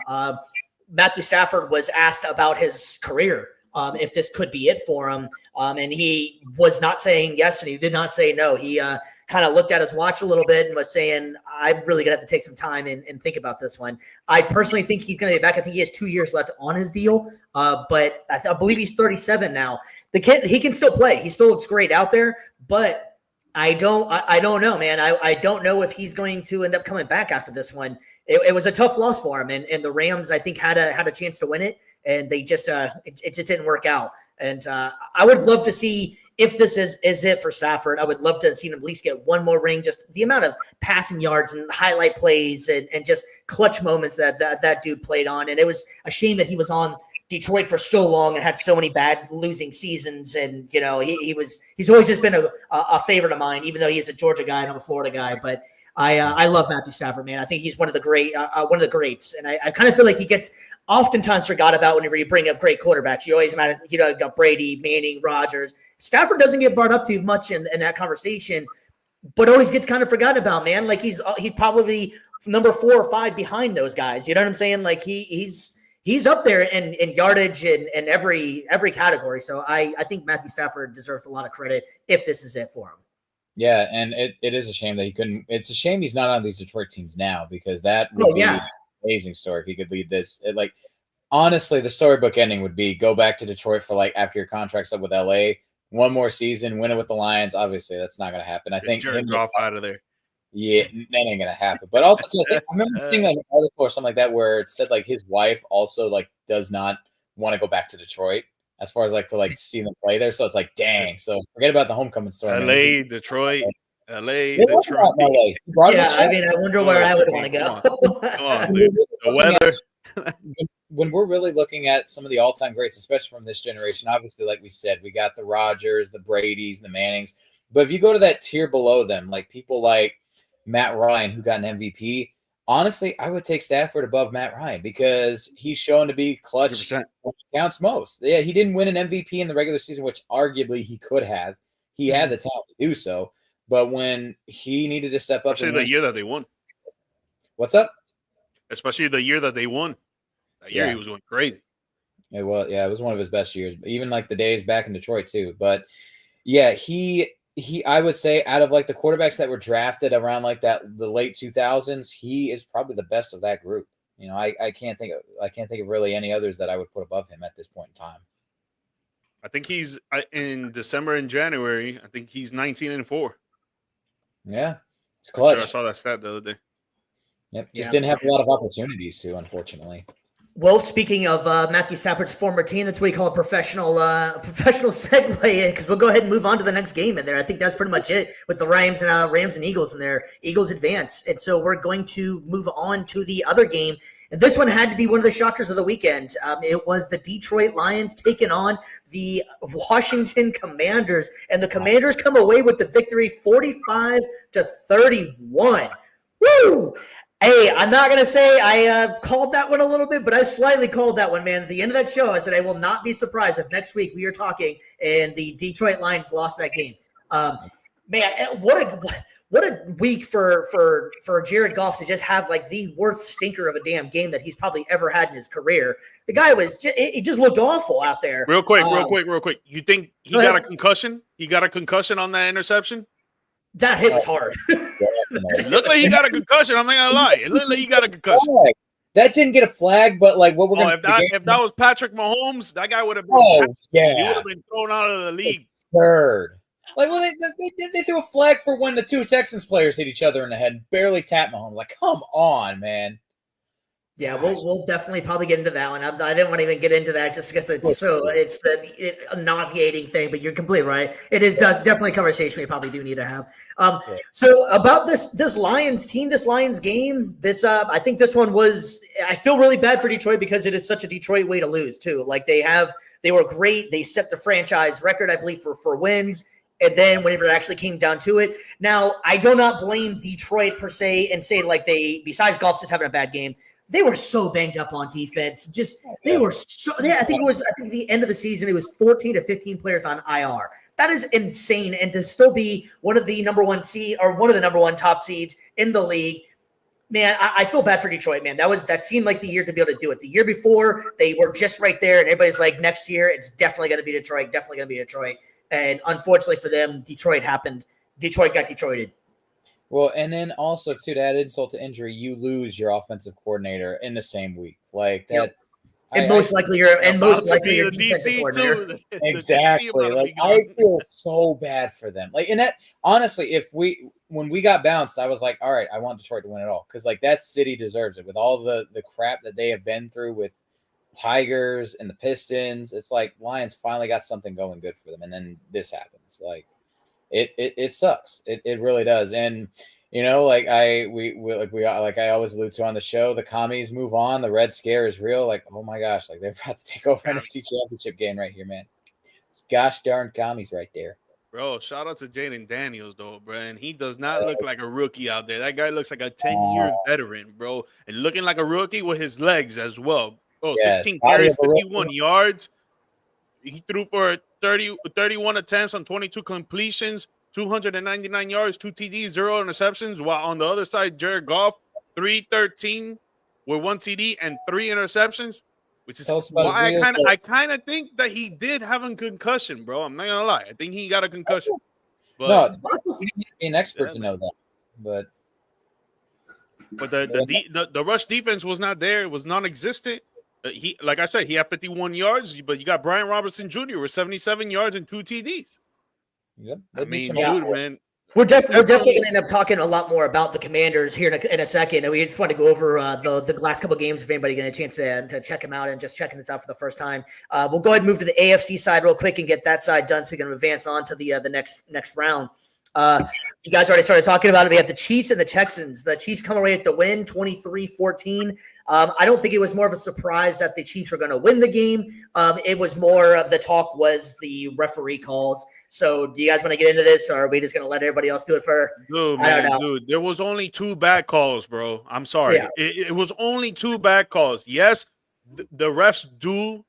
Matthew Stafford was asked about his career, if this could be it for him, and he was not saying yes, and he did not say no. He kind of looked at his watch a little bit and was saying, "I'm really gonna have to take some time and think about this one." I personally think he's gonna be back. I think he has 2 years left on his deal, but I believe he's 37 now. The kid, he can still play. He still looks great out there, but I don't know, man. I don't know if he's going to end up coming back after this one. It was a tough loss for him, and the Rams, I think, had a chance to win it, and they just it just didn't work out. And I would love to see if this is it for Stafford. I would love to see him at least get one more ring. Just the amount of passing yards and highlight plays and just clutch moments that dude played on. And it was a shame that he was on Detroit for so long and had so many bad losing seasons. And, he's always just been a favorite of mine, even though he is a Georgia guy and I'm a Florida guy. But I love Matthew Stafford, man. I think he's one of the greats. And I kind of feel like he gets oftentimes forgot about whenever you bring up great quarterbacks. You always got Brady, Manning, Rodgers. Stafford doesn't get brought up too much in that conversation, but always gets kind of forgotten about, man. Like he's probably number 4 or 5 behind those guys. You know what I'm saying? Like he's up there in yardage and every category. So I think Matthew Stafford deserves a lot of credit if this is it for him. Yeah, and it is a shame that he couldn't. It's a shame he's not on these Detroit teams now, because that would be an amazing story if he could lead this. Honestly, the storybook ending would be go back to Detroit for after your contract's up with LA, one more season, win it with the Lions. Obviously, that's not going to happen. I think Jared Goff out of there. Yeah, that ain't gonna happen. But also, I remember seeing an article or something like that where it said his wife also does not want to go back to Detroit as far as to see them play there. So it's dang. So forget about the homecoming story. LA, Detroit, LA, Detroit. Yeah, I mean, I wonder where I would want to go. Come on, dude. The weather. When we're really looking at some of the all-time greats, especially from this generation, obviously, like we said, we got the Rodgers, the Bradys, the Mannings. But if you go to that tier below them, people like Matt Ryan, who got an MVP, honestly, I would take Stafford above Matt Ryan because he's shown to be clutch. 100%. Counts most. Yeah, he didn't win an MVP in the regular season, which arguably he could have. He had the talent to do so. But when he needed to step up. Especially the year that they won. What's up? Especially the year that they won. That year he was going crazy. It was one of his best years. Even the days back in Detroit too. But yeah, he I would say out of the quarterbacks that were drafted around the late 2000s, he is probably the best of that group. I can't think of really any others that I would put above him at this point in time. I think he's in December and January. I think he's 19-4. Yeah, it's clutch. Sure, I saw that stat the other day. Yep, just didn't have a lot of opportunities to, unfortunately. Well, speaking of Matthew Stafford's former team, that's what we call a professional segue, because we'll go ahead and move on to the next game in there. I think that's pretty much it with the Rams and Eagles in there. Eagles advance. And so we're going to move on to the other game. And this one had to be one of the shockers of the weekend. It was the Detroit Lions taking on the Washington Commanders. And the Commanders come away with the victory 45-31. Woo! Hey, I'm not going to say I called that one a little bit, but I slightly called that one, man. At the end of that show, I said I will not be surprised if next week we are talking and the Detroit Lions lost that game. Man, what a week for Jared Goff to just have the worst stinker of a damn game that he's probably ever had in his career. The guy it just looked awful out there. Real quick. You think he got a concussion? He got a concussion on that interception? That hit was hard. It looked like he got a concussion. I'm not gonna lie. It looked like he got a concussion. That didn't get a flag, but what we're gonna if that was Patrick Mahomes, that guy would have been. He would have been thrown out of the league. Third. They threw a flag for when the two Texans players hit each other in the head and barely tapped Mahomes. Come on, man. Yeah, we'll definitely probably get into that one. I didn't want to even get into that just because it's the nauseating thing. But you're completely right. It is definitely a conversation we probably do need to have. So about this Lions team, this Lions game, I think this one was. I feel really bad for Detroit because it is such a Detroit way to lose too. They were great. They set the franchise record, I believe, for wins. And then whenever it actually came down to it, now I do not blame Detroit per se and say besides Goff just having a bad game. They were so banged up on defense. They were so. I think the end of the season, it was 14 to 15 players on IR. That is insane. And to still be one of the number one seed or one of the number one top seeds in the league, man, I feel bad for Detroit, man. That seemed like the year to be able to do it. The year before, they were just right there, and everybody's like, next year, it's definitely going to be Detroit. Definitely going to be Detroit. And unfortunately for them, Detroit happened. Detroit got Detroited. Well, and then also to add insult to injury, you lose your offensive coordinator in the same week, that. Yep. And most likely your DC too. Exactly. I feel so bad for them. And that honestly, when we got bounced, I was like, all right, I want Detroit to win it all because that city deserves it with all the crap that they have been through with Tigers and the Pistons. It's Lions finally got something going good for them, and then this happens. It sucks. It really does. And You know, like I always allude to on the show, the commies move on. The Red Scare is real. Like, oh my gosh, like they're about to take over NFC Championship game right here, man. It's gosh darn commies right there. Bro, shout out to Jaden Daniels, though, bro. And he does not look like a rookie out there. That guy looks like a 10-year veteran, bro. And looking like a rookie with his legs as well. Oh, Yeah, 16 carries, 51 yards. He threw for 31 attempts on 22 completions, 299 yards, 2 TDs, 0 interceptions. While on the other side, Jared Goff, 313 with 1 TD and 3 interceptions. Which is why I kind of think that he did have a concussion, bro. I'm not gonna lie. I think he got a concussion. But no, it's possible. You need to be an expert to know that. But the rush defense was not there. It was non-existent. He, like I said, he had 51 yards, but you got Brian Robertson Jr. with 77 yards and 2 TDs. Yep. I mean, dude, man. We're definitely going to end up talking a lot more about the Commanders here in a second. And we just want to go over the last couple of games if anybody get a chance to check them out and just checking this out for the first time. We'll go ahead and move to the AFC side real quick and get that side done so we can advance on to the next round. You guys already started talking about it. We have the Chiefs and the Texans. The Chiefs come away with the win, 23-14. I don't think it was more of a surprise that the Chiefs were going to win the game. It was more the talk was the referee calls. So do you guys want to get into this, or are we just going to let everybody else do it for? Dude, man, dude, there was only 2 bad calls, bro. I'm sorry. Yeah. It was only 2 bad calls. Yes, the refs do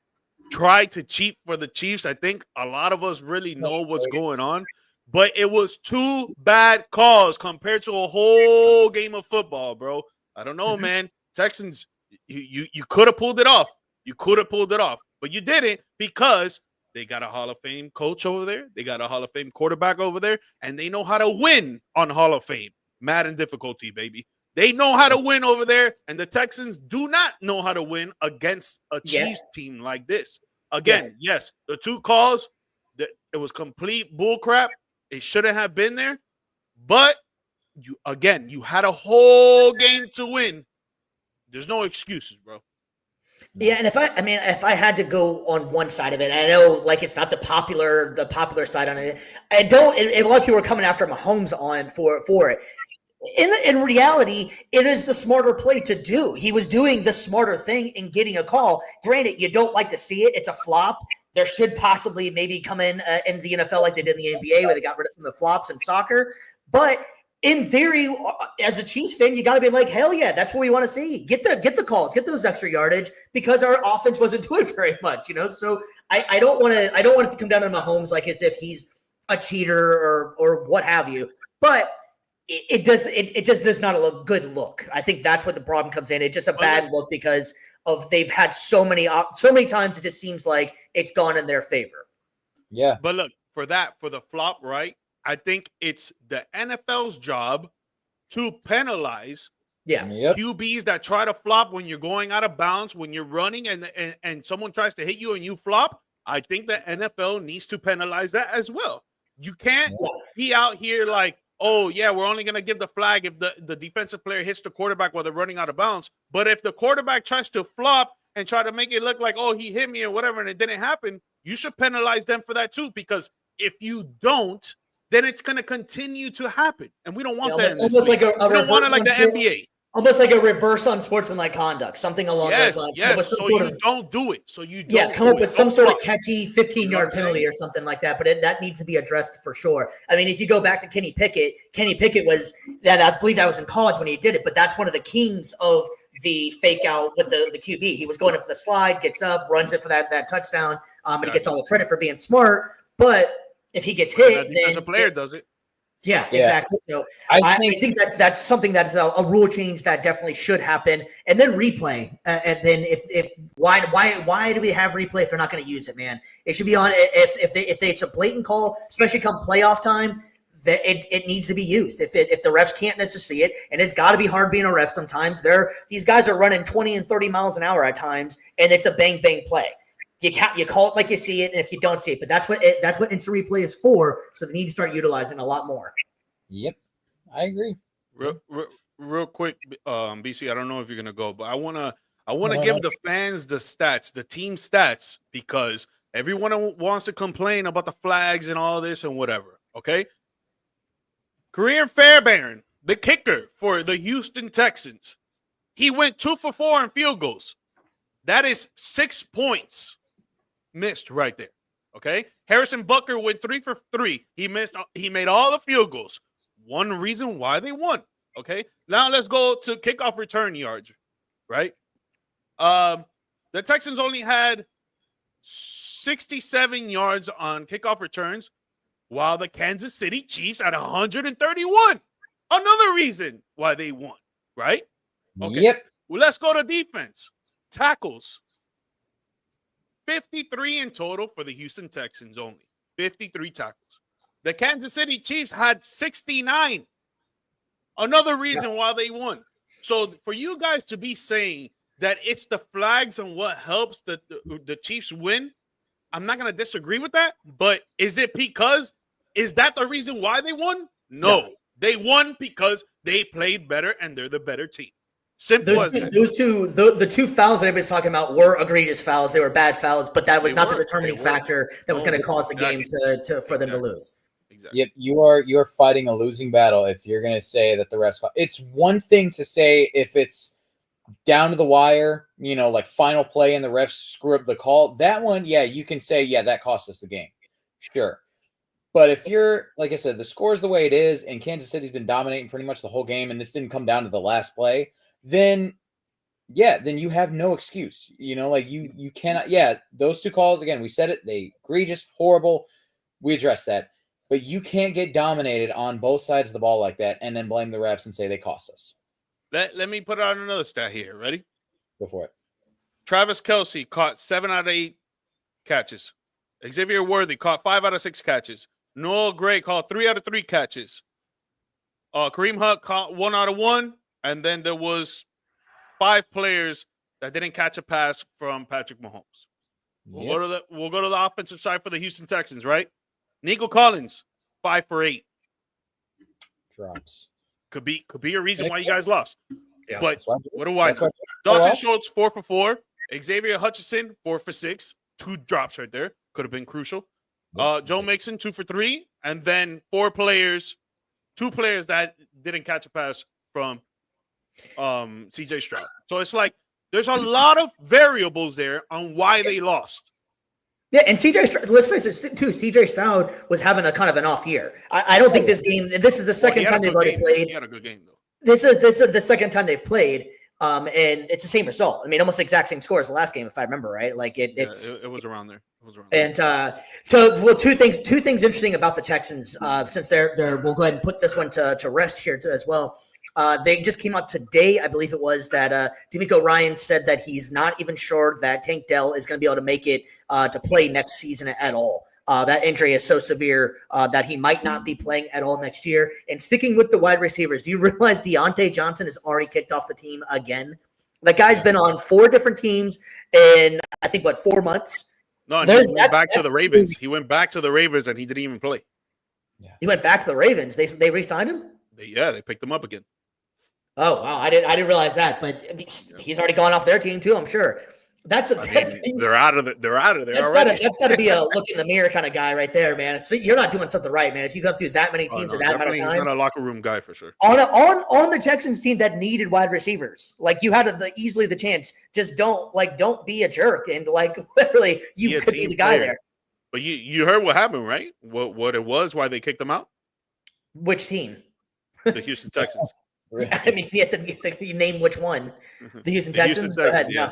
try to cheat for the Chiefs. I think a lot of us really know what's going on. But it was 2 bad calls compared to a whole game of football, bro. I don't know, man. Texans, you could have pulled it off. You could have pulled it off. But you didn't because they got a Hall of Fame coach over there. They got a Hall of Fame quarterback over there. And they know how to win on Hall of Fame. Madden difficulty, baby. They know how to win over there. And the Texans do not know how to win against a Chiefs team like this. Again, yes, the 2 calls, it was complete bullcrap. It shouldn't have been there, but you had a whole game to win. There's no excuses, bro. Yeah, and if I had to go on one side of it, I know like it's not the popular side on it. A lot of people are coming after Mahomes on for it. In reality, it is the smarter play to do. He was doing the smarter thing in getting a call. Granted, you don't like to see it. It's a flop. There should possibly maybe come in the NFL like they did in the NBA where they got rid of some of the flops in soccer. But in theory, as a Chiefs fan, you got to be like, hell yeah, that's what we want to see. Get the calls, get those extra yardage because our offense wasn't doing very much, you know. So I don't want it to come down to Mahomes like as if he's a cheater or what have you. But it just does not a good look. I think that's what the problem comes in. It's just a bad look because they've had so many times it just seems like it's gone in their favor. Yeah. But look, for the flop, right? I think it's the NFL's job to penalize QBs that try to flop when you're going out of bounds, when you're running and someone tries to hit you and you flop. I think the NFL needs to penalize that as well. You can't be out here like, oh, yeah, we're only going to give the flag if the defensive player hits the quarterback while they're running out of bounds. But if the quarterback tries to flop and try to make it look like, oh, he hit me or whatever, and it didn't happen, you should penalize them for that too. Because if you don't, then it's going to continue to happen. And we don't want that. Almost like we don't want it like the NBA. Almost like a reverse unsportsmanlike conduct, something along those lines. Yes, so you don't do it. So you don't come up with some sort of catchy 15-yard penalty or something like that. But that needs to be addressed for sure. I mean, if you go back to Kenny Pickett was that I believe that was in college when he did it, but that's one of the kings of the fake out with the QB. He was going up for the slide, gets up, runs it for that touchdown, and he gets all the credit for being smart. But if he gets hit, then as a player does it. Yeah, exactly. So I think that's something that is a rule change that definitely should happen. And then replay. And then why do we have replay if they're not going to use it, man? It should be on if it's a blatant call, especially come playoff time. That it needs to be used. If the refs can't necessarily see it, and it's got to be hard being a ref sometimes. These guys are running 20 and 30 miles an hour at times, and it's a bang bang play. You call it like you see it, and if you don't see it, but that's what instant replay is for. So they need to start utilizing a lot more. Yep, I agree. Real quick, BC. I don't know if you're gonna go, but I wanna give the fans the stats, the team stats, because everyone wants to complain about the flags and all this and whatever. Okay, Korean Fairbairn the kicker for the Houston Texans, he went 2 for 4 on field goals. That is 6 points missed right there. Okay. Harrison Butker went 3 for 3. He made all the field goals. One reason why they won. Okay. Now let's go to kickoff return yards. Right. The Texans only had 67 yards on kickoff returns, while the Kansas City Chiefs had 131. Another reason why they won. Right. Okay. Yep. Well, let's go to defense. Tackles. 53 in total for the Houston Texans only. 53 tackles. The Kansas City Chiefs had 69. Another reason why they won. So for you guys to be saying that it's the flags and what helps the Chiefs win, I'm not going to disagree with that. But is that the reason why they won? No. They won because they played better and they're the better team. Simple as that. The two fouls that everybody's talking about were egregious fouls. They were bad fouls, but that was not the determining factor that was going to cause the game for them to lose. Exactly. Yep, you are fighting a losing battle if you're going to say that the refs. It's one thing to say if it's down to the wire, like final play and the refs screw up the call. That one, yeah, you can say, yeah, that cost us the game. Sure. But if you're, like I said, the score is the way it is, and Kansas City's been dominating pretty much the whole game, and this didn't come down to the last play, then you have no excuse. You cannot. Yeah, those two calls, again, we said it, they egregious, horrible. We addressed that. But you can't get dominated on both sides of the ball like that and then blame the refs and say they cost us. Let me put out another stat here. Ready? Go for it. Travis Kelce caught 7 out of 8 catches. Xavier Worthy caught 5 out of 6 catches. Noah Gray caught 3 out of 3 catches. Kareem Hunt caught 1 out of 1. And then there was 5 players that didn't catch a pass from Patrick Mahomes. Yep. We'll go to the offensive side for the Houston Texans, right? Nico Collins, 5 for 8. Drops. Could be a reason why you guys lost. Yeah. But what do I know? Dalton Schultz, 4 for 4. Xavier Hutchinson, 4 for 6. 2 drops right there. Could have been crucial. Joe Mixon, 2 for 3. And then 2 players that didn't catch a pass from CJ Stroud. So it's like there's a lot of variables there on why they lost. Yeah, and CJ Stroud, let's face it, too, CJ Stroud was having a kind of an off year. I don't think this is the second time they've already played. He had a good game, though. This is the second time they've played, and it's the same result. I mean, almost the exact same score as the last game, if I remember right. Like it was around there. And so two things interesting about the Texans, since they're we'll go ahead and put this one to rest here as well. They just came out today, I believe it was, that D'Amico Ryans said that he's not even sure that Tank Dell is going to be able to make it to play next season at all. That injury is so severe that he might not be playing at all next year. And sticking with the wide receivers, do you realize Deontay Johnson has already kicked off the team again? That guy's been on 4 different teams in, I think, 4 months? No, he went back to the Ravens. He went back to the Ravens, and he didn't even play. Yeah. He went back to the Ravens. They re-signed him? They picked him up again. Oh wow, I didn't realize that, but he's already gone off their team too, I'm sure. They're out of there already. That's got to be a look in the mirror kind of guy right there, man. So you're not doing something right, man. If you go through that many teams at that amount of time, he's not a locker room guy for sure. On the Texans team that needed wide receivers, like you had easily the chance. Just don't be a jerk and literally you could be the guy there. But you heard what happened, right? What it was, why they kicked him out? Which team? The Houston Texans. I mean, you have to name which one. The Houston Texans. Go ahead. Yeah.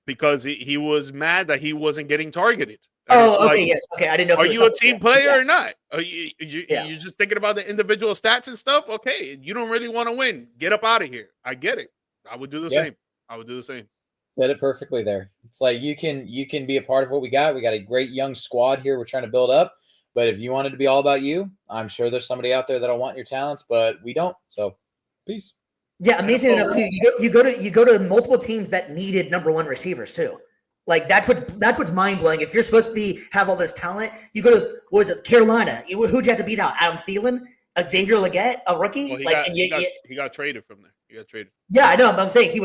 Because he was mad that he wasn't getting targeted. Okay, yes. Okay, I didn't know. Are you a team player or not? Are you just thinking about the individual stats and stuff? Okay, you don't really want to win. Get up out of here. I get it. I would do the same. I would do the same. Said it perfectly there. It's like you can be a part of what we got. We got a great young squad here we're trying to build up. But if you wanted to be all about you, I'm sure there's somebody out there that'll want your talents, but we don't. So peace. Yeah, amazing enough too. You go to multiple teams that needed number 1 receivers too. Like that's what's mind blowing. If you're supposed to have all this talent, you go to Carolina. Who'd you have to beat out? Adam Thielen, Xavier Legette, a rookie. Well, he got traded from there. He got traded. Yeah, I know. But I'm saying he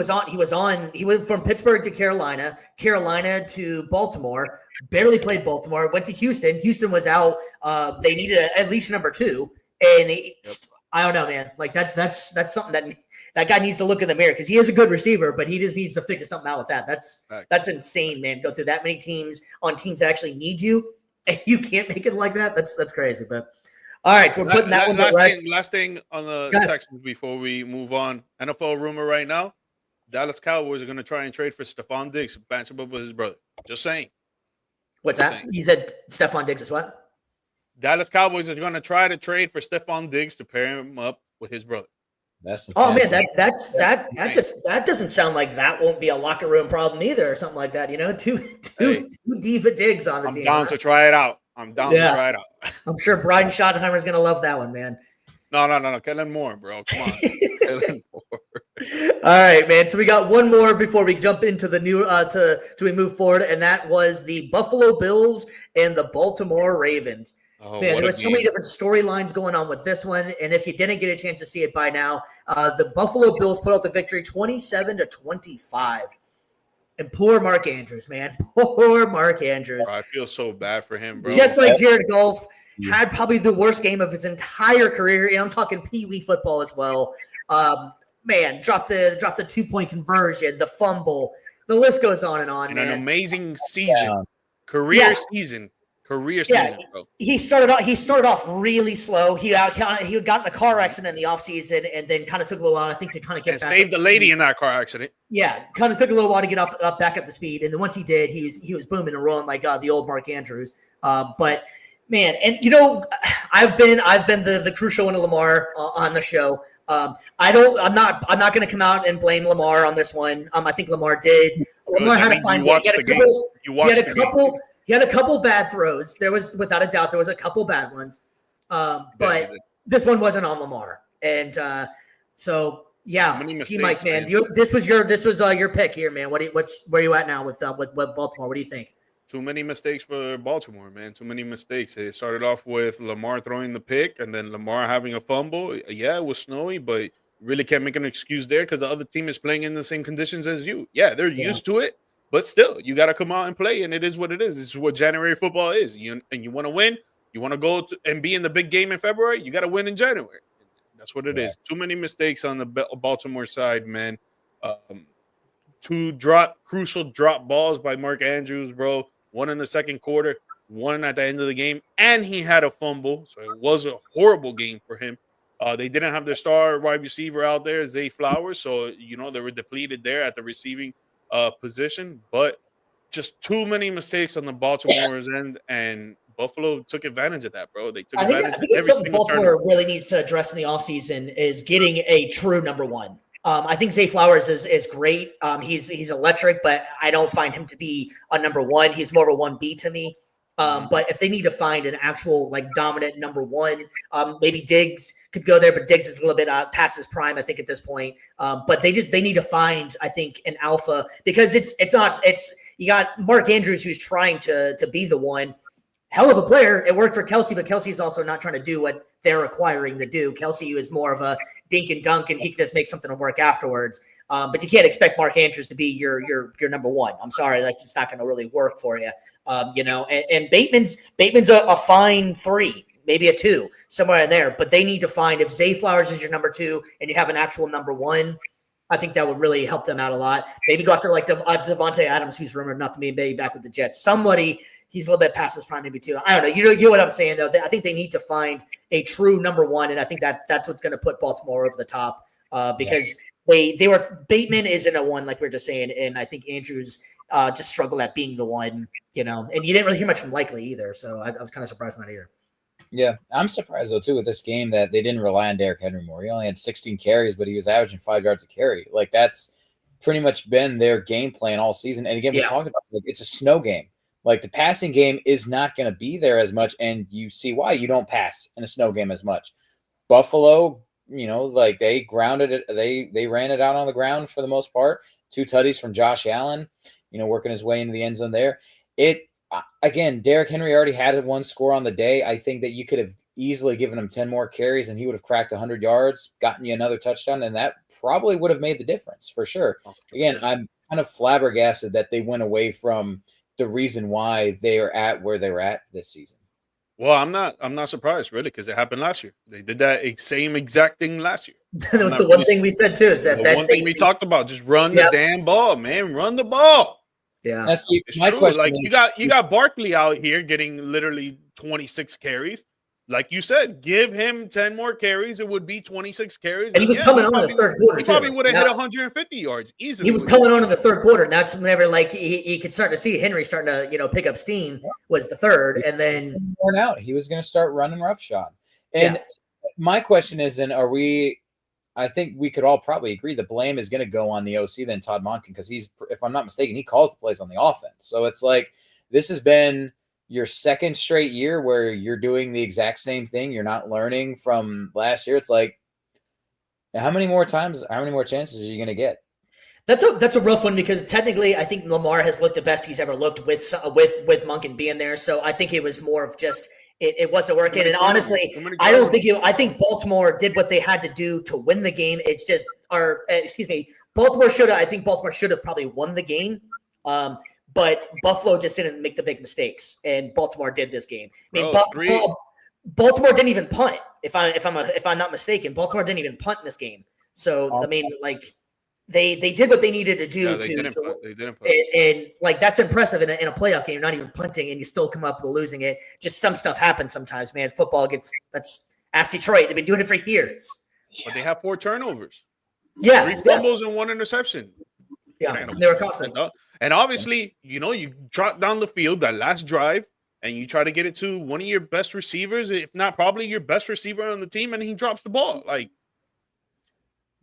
went from Pittsburgh to Carolina to Baltimore. Barely played Baltimore. Went to Houston. Houston was out. They needed at least number 2, and I don't know, man. Like that's something that guy needs to look in the mirror because he is a good receiver, but he just needs to figure something out with that. That's insane, man. Go through that many teams on teams that actually need you, and you can't make it like that. That's crazy. But all right, we're putting that one to rest. Last thing on the Texans before we move on. NFL rumor right now: Dallas Cowboys are going to try and trade for Stephon Diggs, match him up with his brother. Just saying. What's that? He said Stephon Diggs is what? Dallas Cowboys are going to try to trade for Stephon Diggs to pair him up with his brother. Man, that doesn't sound like that won't be a locker room problem either, or something like that. You know, two diva Diggs on the team. I'm down to try it out. I'm sure Brian Schottenheimer is going to love that one, man. No. Kellen Moore, bro. Come on. Kellen Moore. All right, man. So we got one more before we jump into the new we move forward, and that was the Buffalo Bills and the Baltimore Ravens. Oh, man, there were so many different storylines going on with this one, and if you didn't get a chance to see it by now, the Buffalo Bills put out the victory 27-25. And poor Mark Andrews, man. Poor Mark Andrews. Bro, I feel so bad for him, bro. Just like Jared Goff had probably the worst game of his entire career, and I'm talking Pee-wee football as well. Man, drop the 2-point conversion, the fumble. The list goes on and on, man. An amazing season. Career season, bro. He started off really slow. He got in a car accident in the offseason and then kind of took a little while, I think, to kind of get back. Saved the lady in that car accident. Yeah, kind of took a little while to get back up to speed. And then once he did, he was booming and rolling like the old Mark Andrews. But man, and you know, I've been the crucial one of Lamar on the show. I'm not going to come out and blame Lamar on this one. I think Lamar did. Lamar had to find it. He had a couple bad throws. There was, without a doubt, a couple bad ones. But this one wasn't on Lamar. And so, yeah, T-Mike, man, this was your pick here, man. Where are you at now with Baltimore? What do you think? Too many mistakes for Baltimore, man. Too many mistakes. It started off with Lamar throwing the pick and then Lamar having a fumble. Yeah, it was snowy, but you really can't make an excuse there because the other team is playing in the same conditions as you. Yeah, they're used to it. But still, you got to come out and play, and it is what it is. This is what January football is. You want to win. You want to go and be in the big game in February. You got to win in January. That's what it is. Too many mistakes on the Baltimore side, man. Two crucial drop balls by Mark Andrews, bro. One in the second quarter, one at the end of the game, and he had a fumble. So it was a horrible game for him. They didn't have their star wide receiver out there, Zay Flowers. So, you know, they were depleted there at the receiving position, but just too many mistakes on the Baltimore's end, and Buffalo took advantage of that, bro. They took advantage. I think it's something Baltimore really needs to address in the offseason is getting a true number one. I think Zay Flowers is great. He's electric, but I don't find him to be a number one. He's more of a 1B to me. But if they need to find an actual like dominant number one, maybe Diggs could go there, but Diggs is a little bit past his prime, I think, at this point. But they need to find, I think, an alpha because you got Mark Andrews who's trying to be the one. Hell of a player. It worked for Kelsey, but Kelsey's also not trying to do what they're requiring to do. Kelsey is more of a dink and dunk, and he can just make something to work afterwards. But you can't expect Mark Andrews to be your number one. I'm sorry, like it's not going to really work for you. You know, and Bateman's a fine 3, maybe a 2, somewhere in there. But they need to find if Zay Flowers is your number 2 and you have an actual number 1. I think that would really help them out a lot. Maybe go after like Devontae Adams, who's rumored not to be maybe back with the Jets. Somebody. He's a little bit past his prime, maybe too. I don't know. You know what I'm saying, though. I think they need to find a true number one, and I think that's what's going to put Baltimore over the top because Bateman isn't a 1, like we were just saying, and I think Andrews just struggled at being the 1, you know. And you didn't really hear much from Likely either, so I was kind of surprised by that either. Yeah, I'm surprised, though, too, with this game that they didn't rely on Derrick Henry more. He only had 16 carries, but he was averaging 5 yards a carry. Like, that's pretty much been their game plan all season. And, again, we talked about it. It's a snow game. Like the passing game is not going to be there as much, and you see why you don't pass in a snow game as much. Buffalo, you know, like they grounded it, they ran it out on the ground for the most part. 2 tutties from Josh Allen, you know, working his way into the end zone there. Again, Derrick Henry already had 1 score on the day. I think that you could have easily given him 10 more carries, and he would have cracked 100 yards, gotten you another touchdown, and that probably would have made the difference for sure. Again, I'm kind of flabbergasted that they went away from the reason why they are at where they were at this season. Well, I'm not surprised really because it happened last year. They did that same exact thing last year. That was the one thing we said too. Is The one thing we talked about, just run the damn ball, man. Run the ball. Yeah. That's It's my true. question. Like you got Barkley out here getting literally 26 carries. Like you said, give him 10 more carries, it would be 26 carries. And he was coming on in the third quarter. He probably would have hit 150 yards easily. He was coming on in the third quarter, and that's whenever like he could start to see Henry starting to pick up steam. Was the third, and then worn out. He was going to start running roughshod. And my question is, then are we? I think we could all probably agree the blame is going to go on the OC then Todd Monken, because he's, if I'm not mistaken, he calls the plays on the offense. So it's like this has been your second straight year where you're doing the exact same thing. You're not learning from last year. It's like, how many more chances are you going to get? That's a rough one, because technically I think Lamar has looked the best he's ever looked with Monken being there. So I think it was more of just it wasn't working. And honestly, I think Baltimore did what they had to do to win the game. It's just, Baltimore should have probably won the game. But Buffalo just didn't make the big mistakes, and Baltimore did this game. I mean, Baltimore didn't even punt. If I'm not mistaken, Baltimore didn't even punt in this game. So I mean, like they did what they needed to do. They didn't punt. And like that's impressive in a playoff game. You're not even punting, and you still come up with losing it. Just some stuff happens sometimes, man. Football ask Detroit. They've been doing it for years. But they have 4 turnovers. Yeah, 3 fumbles and 1 interception. Yeah, they were costly. And obviously, you trot down the field that last drive and you try to get it to one of your best receivers, if not probably your best receiver on the team, and he drops the ball. Like,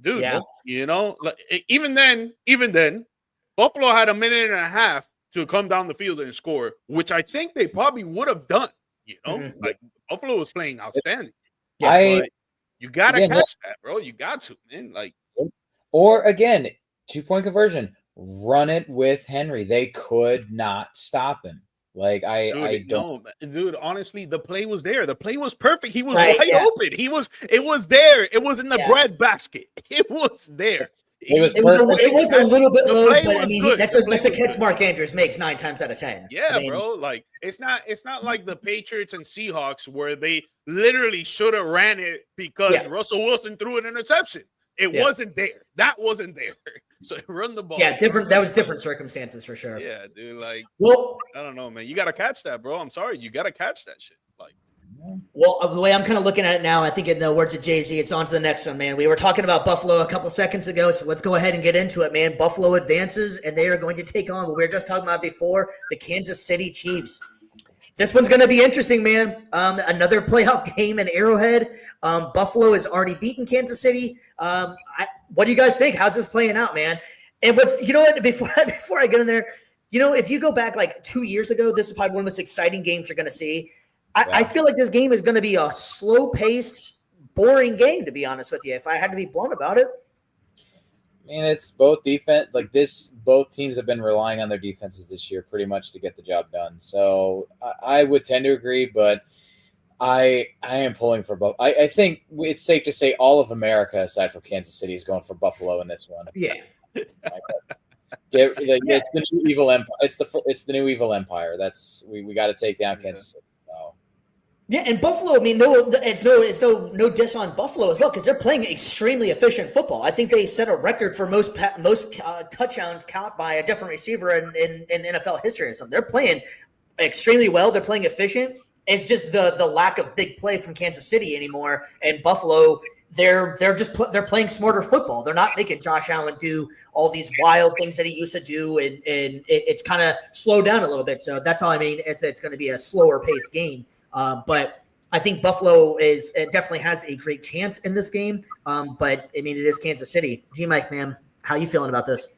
dude, even then, Buffalo had a minute and a half to come down the field and score, which I think they probably would have done. Like Buffalo was playing outstanding. Yeah, you gotta catch that, bro. You got to, man. Like, or again, 2-point conversion. Run it with Henry. They could not stop him. Like I don't. Dude, honestly, the play was there. The play was perfect. He was wide open. It was there. It was in the bread basket. It was there. It was a little bit low, but I mean that's a catch Mark Andrews makes 9 times out of 10. Yeah, bro. Like it's not like the Patriots and Seahawks where they literally should have ran it because Russell Wilson threw an interception. It wasn't there. That wasn't there. So run the ball. Yeah, different. That was different circumstances for sure. Yeah, dude. Like, well, I don't know, man. You gotta catch that, bro. I'm sorry, you gotta catch that shit. Like, well, the way I'm kind of looking at it now, I think in the words of Jay-Z, it's on to the next one, man. We were talking about Buffalo a couple seconds ago, so let's go ahead and get into it, man. Buffalo advances, and they are going to take on what we were just talking about before, the Kansas City Chiefs. This one's going to be interesting, man. Another playoff game in Arrowhead. Buffalo has already beaten Kansas City. What do you guys think? How's this playing out, man? And before I get in there, if you go back like 2 years ago, this is probably one of the most exciting games you're going to see. I feel like this game is going to be a slow-paced, boring game, to be honest with you, if I had to be blunt about it. I mean, it's both defense. Like this, both teams have been relying on their defenses this year pretty much to get the job done. So I would tend to agree, but I am pulling for both. I think it's safe to say all of America, aside from Kansas City, is going for Buffalo in this one. Yeah. It's the new evil empire. It's the new evil empire. That's we got to take down Kansas City. So. Yeah, and Buffalo. I mean, it's no diss on Buffalo as well, because they're playing extremely efficient football. I think they set a record for most touchdowns count by a different receiver in NFL history or something. They're playing extremely well. They're playing efficient. It's just the lack of big play from Kansas City anymore, and Buffalo. They're playing smarter football. They're not making Josh Allen do all these wild things that he used to do, and it's kind of slowed down a little bit. So that's all I mean. It's going to be a slower paced game. But I think Buffalo definitely has a great chance in this game. But I mean, it is Kansas City. G-Mike, man, how you feeling about this?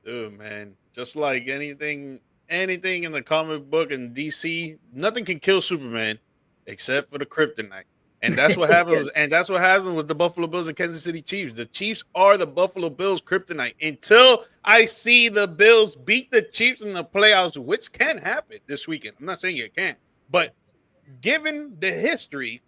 Dude, man, just like anything in the comic book in DC, nothing can kill Superman except for the kryptonite. And that's what happened. And that's what happened with the Buffalo Bills and Kansas City Chiefs. The Chiefs are the Buffalo Bills' kryptonite. Until I see the Bills beat the Chiefs in the playoffs, which can happen this weekend. I'm not saying it can't, but given the history,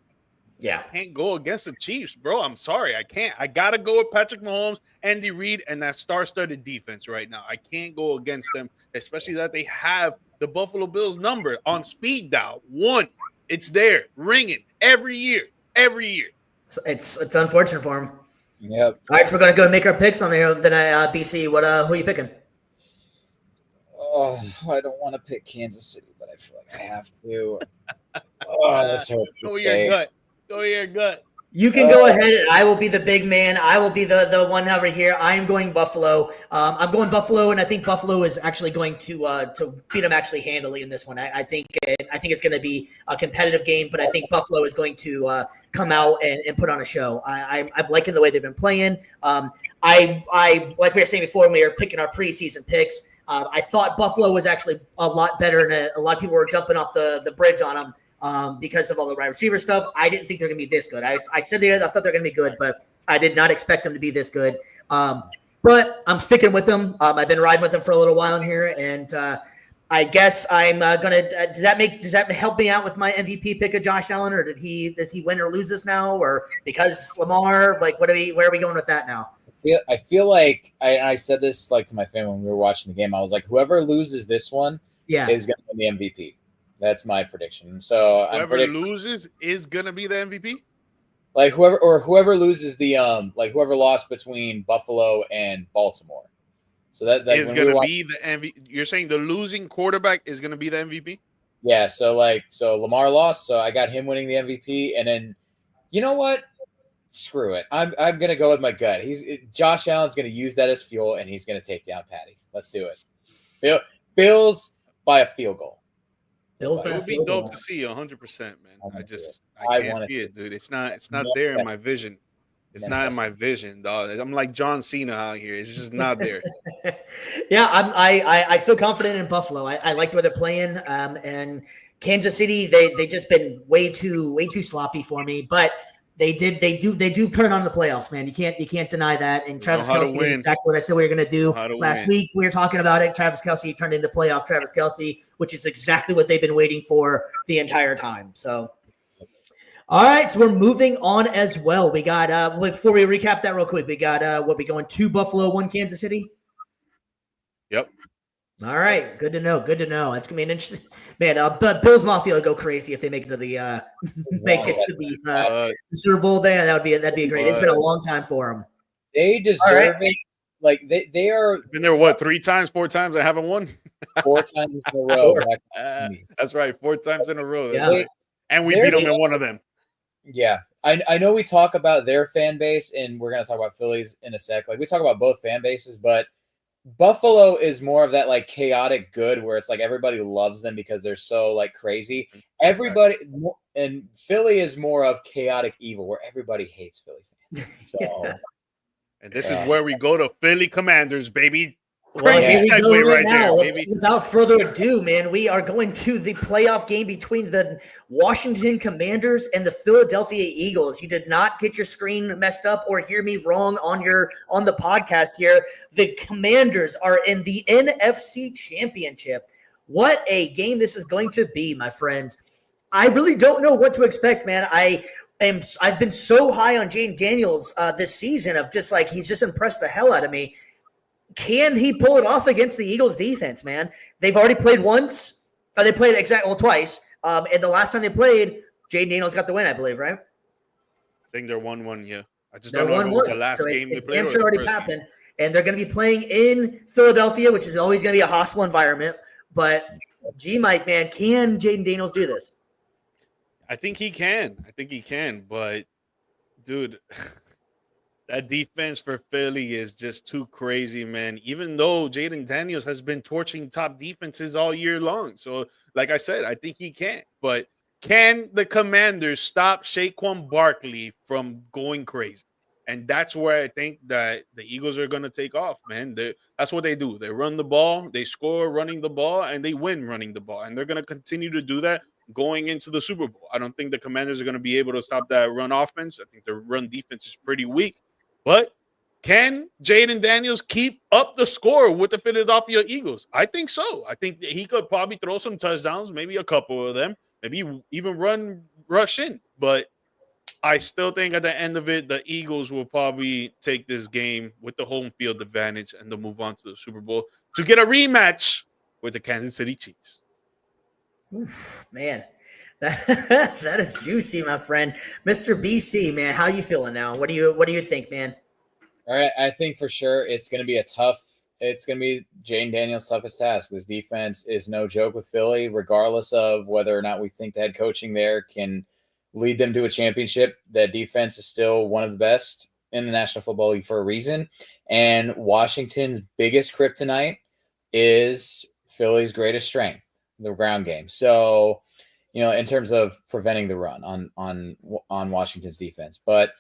I can't go against the Chiefs, bro. I'm sorry, I can't. I gotta go with Patrick Mahomes, Andy Reid, and that star-studded defense right now. I can't go against them, especially that they have the Buffalo Bills number on speed dial 1. It's there, ringing every year. It's unfortunate for him. Yep. All right, so we're gonna go make our picks on there. Then BC, who are you picking? Oh, I don't want to pick Kansas City, but I feel like I have to. Oh, this hurts to Go with say. your gut. Go with your gut. You can go ahead. I will be the big man. I will be the one over here. I am going Buffalo. I'm going Buffalo, and I think Buffalo is actually going to beat them actually handily in this one. I think it's going to be a competitive game, but I think Buffalo is going to come out and put on a show. I'm liking the way they've been playing. I like we were saying before when we were picking our preseason picks. I thought Buffalo was actually a lot better, and a lot of people were jumping off the bridge on them. Because of all the wide receiver stuff. I didn't think they're going to be this good. I said I thought they're going to be good, but I did not expect them to be this good. But I'm sticking with them. I've been riding with them for a little while in here, and I guess I'm gonna. Does that help me out with my MVP pick of Josh Allen, or does he win or lose this now, or because Lamar? Like, where are we going with that now? I feel like I said this like to my family when we were watching the game. I was like, whoever loses this one, is going to win the MVP. That's my prediction. So whoever loses is gonna be the MVP. Like whoever loses the whoever lost between Buffalo and Baltimore. So that is gonna be the MVP. You're saying the losing quarterback is gonna be the MVP? Yeah. So Lamar lost, so I got him winning the MVP, and then you know what? Screw it. I'm gonna go with my gut. Josh Allen's gonna use that as fuel, and he's gonna take down Patty. Let's do it. Bills by a field goal. It would be dope to see 100%, man. I can't see it, dude. It's not there in my vision. It's not in my vision, dog. I'm like John Cena out here. It's just not there. Yeah, I feel confident in Buffalo. I like the way they're playing. And Kansas City, they just been way too sloppy for me. But they do turn on the playoffs, man. You can't deny that. And Travis Kelce did exactly what I said we were going to do last week. We were talking about it. Travis Kelce turned into playoff Travis Kelce, which is exactly what they've been waiting for the entire time. So, all right, so we're moving on as well. We got before we recap that real quick, we got we going 2 Buffalo, 1 Kansas City. Yep. All right, good to know. That's gonna be an interesting man. But Bills Mafia will go crazy if they make it to the Super Bowl. There, that'd be great. It's been a long time for them. They deserve it. Like they are been there. What 3 times, 4 times? I haven't won 4 times in a row. That's right, 4 times in a row. Yeah. Right. And we beat them in one of them. Yeah, I know we talk about their fan base, and we're gonna talk about Phillies in a sec. Like we talk about both fan bases, but Buffalo is more of that like chaotic good where it's like everybody loves them because they're so like crazy. Everybody and Philly is more of chaotic evil where everybody hates Philly fans. So and this is where we go to Philly Commanders, baby. Crazy segue right now. Without further ado, man, we are going to the playoff game between the Washington Commanders and the Philadelphia Eagles. You did not get your screen messed up or hear me wrong on the podcast here. The Commanders are in the NFC Championship. What a game this is going to be, my friends. I really don't know what to expect, man. I've been so high on Jayden Daniels this season of just like he's just impressed the hell out of me. Can he pull it off against the Eagles defense, man? They've already played once. They played twice. And the last time they played, Jayden Daniels got the win, I believe, right? I think they're 1-1, yeah. I just don't know if it was the last game they played. It's already happened. And they're going to be playing in Philadelphia, which is always going to be a hostile environment. But, Mike, man, can Jayden Daniels do this? I think he can. But, dude – that defense for Philly is just too crazy, man. Even though Jayden Daniels has been torching top defenses all year long. So, like I said, I think he can. But can the Commanders stop Saquon Barkley from going crazy? And that's where I think that the Eagles are going to take off, man. That's what they do. They run the ball, they score running the ball, and they win running the ball. And they're going to continue to do that going into the Super Bowl. I don't think the Commanders are going to be able to stop that run offense. I think their run defense is pretty weak. But can Jayden Daniels keep up the score with the Philadelphia Eagles? I think so. I think that he could probably throw some touchdowns, maybe a couple of them, maybe even rush in. But I still think at the end of it, the Eagles will probably take this game with the home field advantage and they'll move on to the Super Bowl to get a rematch with the Kansas City Chiefs. Oof, man. That is juicy, my friend. Mr. BC, man, how you feeling now? What do you think, man? All right, I think for sure it's going to be it's going to be Jane Daniels' toughest task. This defense is no joke with Philly, regardless of whether or not we think the head coaching there can lead them to a championship. That defense is still one of the best in the National Football League for a reason. And Washington's biggest kryptonite is Philly's greatest strength, the ground game. So, in terms of preventing the run on Washington's defense. But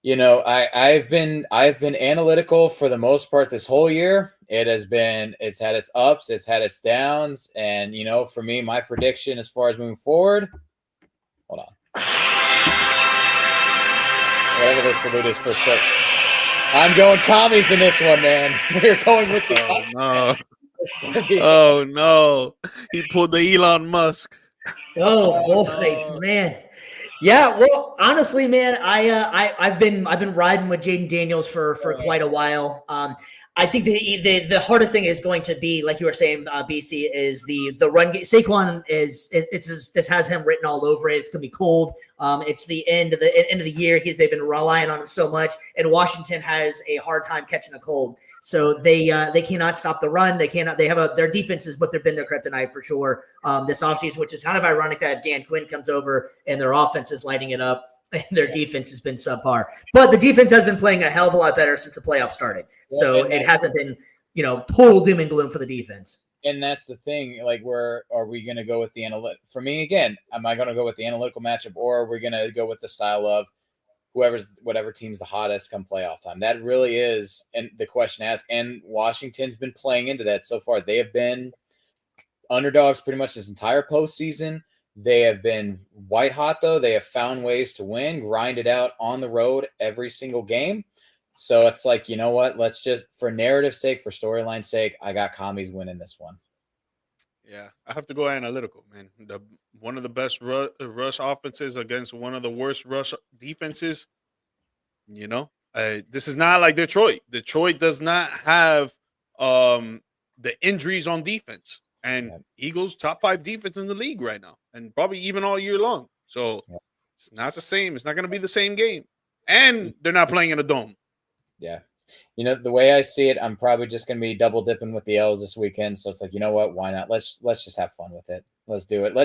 I've been analytical for the most part this whole year. It's had its ups, it's had its downs, and for me, my prediction as far as moving forward. Hold on. Whatever the salute is for sure. I'm going commies in this one, man. We're going with the Oh no. He pulled the Elon Musk. Oh boy, man. Yeah, well, honestly, man, I've been riding with Jaden Daniels for quite a while. I think the hardest thing is going to be, like you were saying, BC, is the run game. Saquon this has him written all over it. It's gonna be cold. It's the end of the year. They've been relying on him so much, and Washington has a hard time catching a cold. So they cannot stop the run. They cannot. They have their defense is what they've been their kryptonite for sure. This offseason, which is kind of ironic that Dan Quinn comes over and their offense is lighting it up. And their defense has been subpar, but the defense has been playing a hell of a lot better since the playoffs started. So it hasn't been, total doom and gloom for the defense. And that's the thing. Like, are we going to go with the analytic? For me, again, am I going to go with the analytical matchup, or are we going to go with the style of whatever team's the hottest come playoff time? That really is, and the question asked. And Washington's been playing into that so far. They have been underdogs pretty much this entire postseason. They have been white hot, though. They have found ways to win, grind it out on the road every single game. So it's like, you know what? Let's just, for narrative's sake, for storyline's sake, I got commies winning this one. Yeah, I have to go analytical, man. One of the best rush offenses against one of the worst rush defenses. This is not like Detroit. Detroit does not have the injuries on defense. And Eagles top 5 defense in the league right now, and probably even all year long. So it's not the same. It's not going to be the same game, and they're not playing in a dome. Yeah, the way I see it, I'm probably just going to be double dipping with the L's this weekend. So it's like, you know what? Why not? Let's just have fun with it. Let's do it.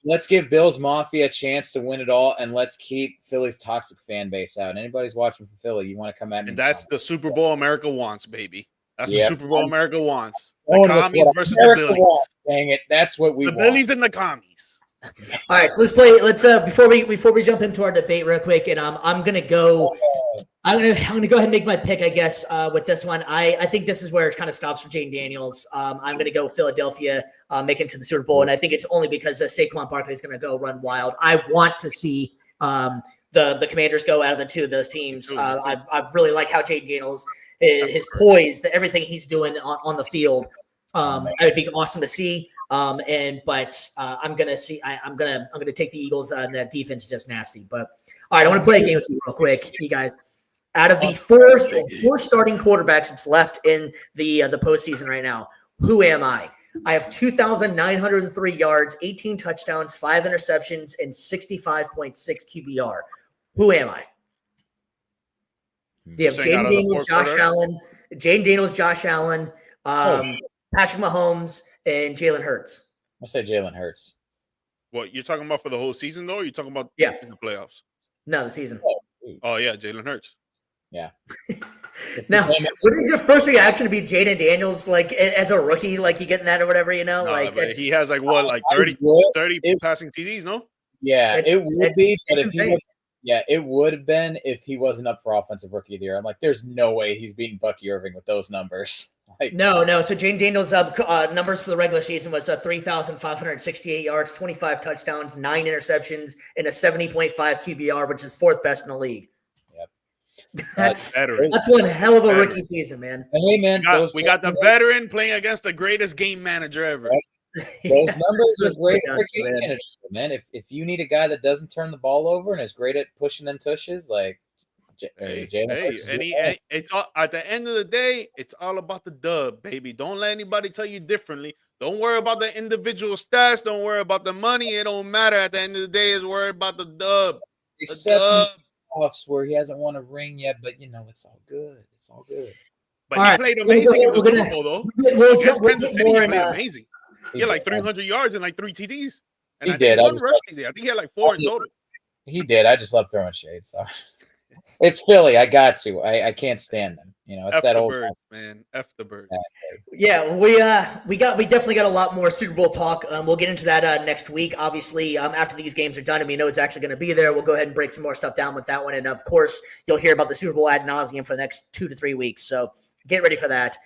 Let's give Bills Mafia a chance to win it all, and let's keep Philly's toxic fan base out. And anybody's watching from Philly, you want to come at me? And that's the Super Bowl America wants, baby. That's the Super Bowl America wants. The commies versus America the Billies. Wants. Dang it, that's what we the want. Billies and the commies. All right, so let's play. Before we jump into our debate real quick, and I'm gonna go ahead and make my pick, I guess, with this one. I think this is where it kind of stops for Jane Daniels. I'm gonna go Philadelphia, make it to the Super Bowl, and I think it's only because Saquon Barkley is gonna go run wild. I want to see the Commanders go out of the two of those teams. I really like how Jane Daniels. His poise, everything he's doing on the field, it would be awesome to see. I'm gonna take the Eagles. That defense is just nasty. But all right, I want to play a game with you real quick, you guys. Out of the four starting quarterbacks that's left in the postseason right now, who am I? I have 2,903 yards, 18 touchdowns, 5 interceptions, and 65.6 QBR. Who am I? You have Jaden Daniels, Josh Allen, Patrick Mahomes, and Jalen Hurts. I say Jalen Hurts. What, you're talking about for the whole season, though? Or you're talking about in the playoffs? No, the season. Oh yeah, Jalen Hurts. Yeah. Now, what is your first reaction to be Jaden Daniels, like as a rookie, like you getting that or whatever, he has 30 passing TDs, no? Yeah, it would be, but if he was. Yeah, it would have been if he wasn't up for offensive rookie of the year. I'm like, there's no way he's beating Bucky Irving with those numbers. No. So Jane Daniels' numbers for the regular season was 3,568 yards, 25 touchdowns, 9 interceptions, and a 70.5 QBR, which is 4th best in the league. Yep. That's one hell of a rookie season, man. Hey, man, we got the veteran playing against the greatest game manager ever. Right. Those numbers are great for game manager, man. If you need a guy that doesn't turn the ball over and is great at pushing them tushes, like it's all, at the end of the day, it's all about the dub, baby. Don't let anybody tell you differently. Don't worry about the individual stats. Don't worry about the money. It don't matter. At the end of the day, is worry about the dub. Except in the playoffs where he hasn't won a ring yet, but it's all good. It's all good. But he played amazing in the Super Bowl, though. Against Kansas City, he played amazing. He had like 300 yards and like 3 TDs. And he did. One rush TD. I think he had like 4 in total. He did. I just love throwing shade. So it's Philly. I got to. I can't stand them. It's F that the old birds, man. F the birds. Yeah, we definitely got a lot more Super Bowl talk. We'll get into that next week. Obviously, after these games are done and we know it's actually going to be there, we'll go ahead and break some more stuff down with that one. And of course, you'll hear about the Super Bowl ad nauseum for the next 2 to 3 weeks. So get ready for that.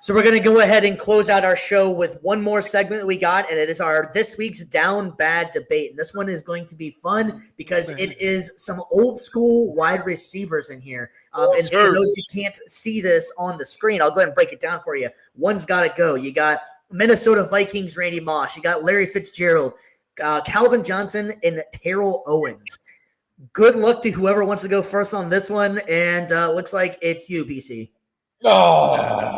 So we're going to go ahead and close out our show with one more segment that we got, and it is our this week's Down Bad Debate. And this one is going to be fun because it is some old school wide receivers in here. And for those who can't see this on the screen, I'll go ahead and break it down for you. One's got to go. You got Minnesota Vikings Randy Moss. You got Larry Fitzgerald, Calvin Johnson, and Terrell Owens. Good luck to whoever wants to go first on this one, and looks like it's you, BC. Oh,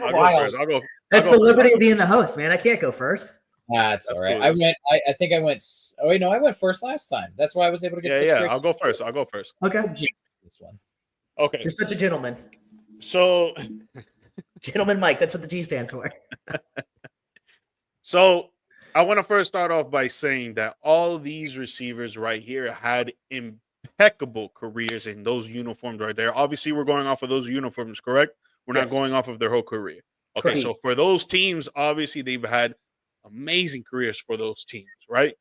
I'll go first. I'll go. That's the liberty of being the host, man. I can't go first. That's all right. Cool. I think I went. Oh wait, no, I went first last time. That's why I was able to get. Yeah. I'll go first. Okay. This one. Okay. You're such a gentleman. So, Gentleman Mike. That's what the G stands for. So, I want to first start off by saying that all these receivers right here had impeccable careers in those uniforms right there. Obviously, we're going off of those uniforms, correct? We're not going off of their whole career. Okay, correct. So for those teams, obviously they've had amazing careers for those teams, right?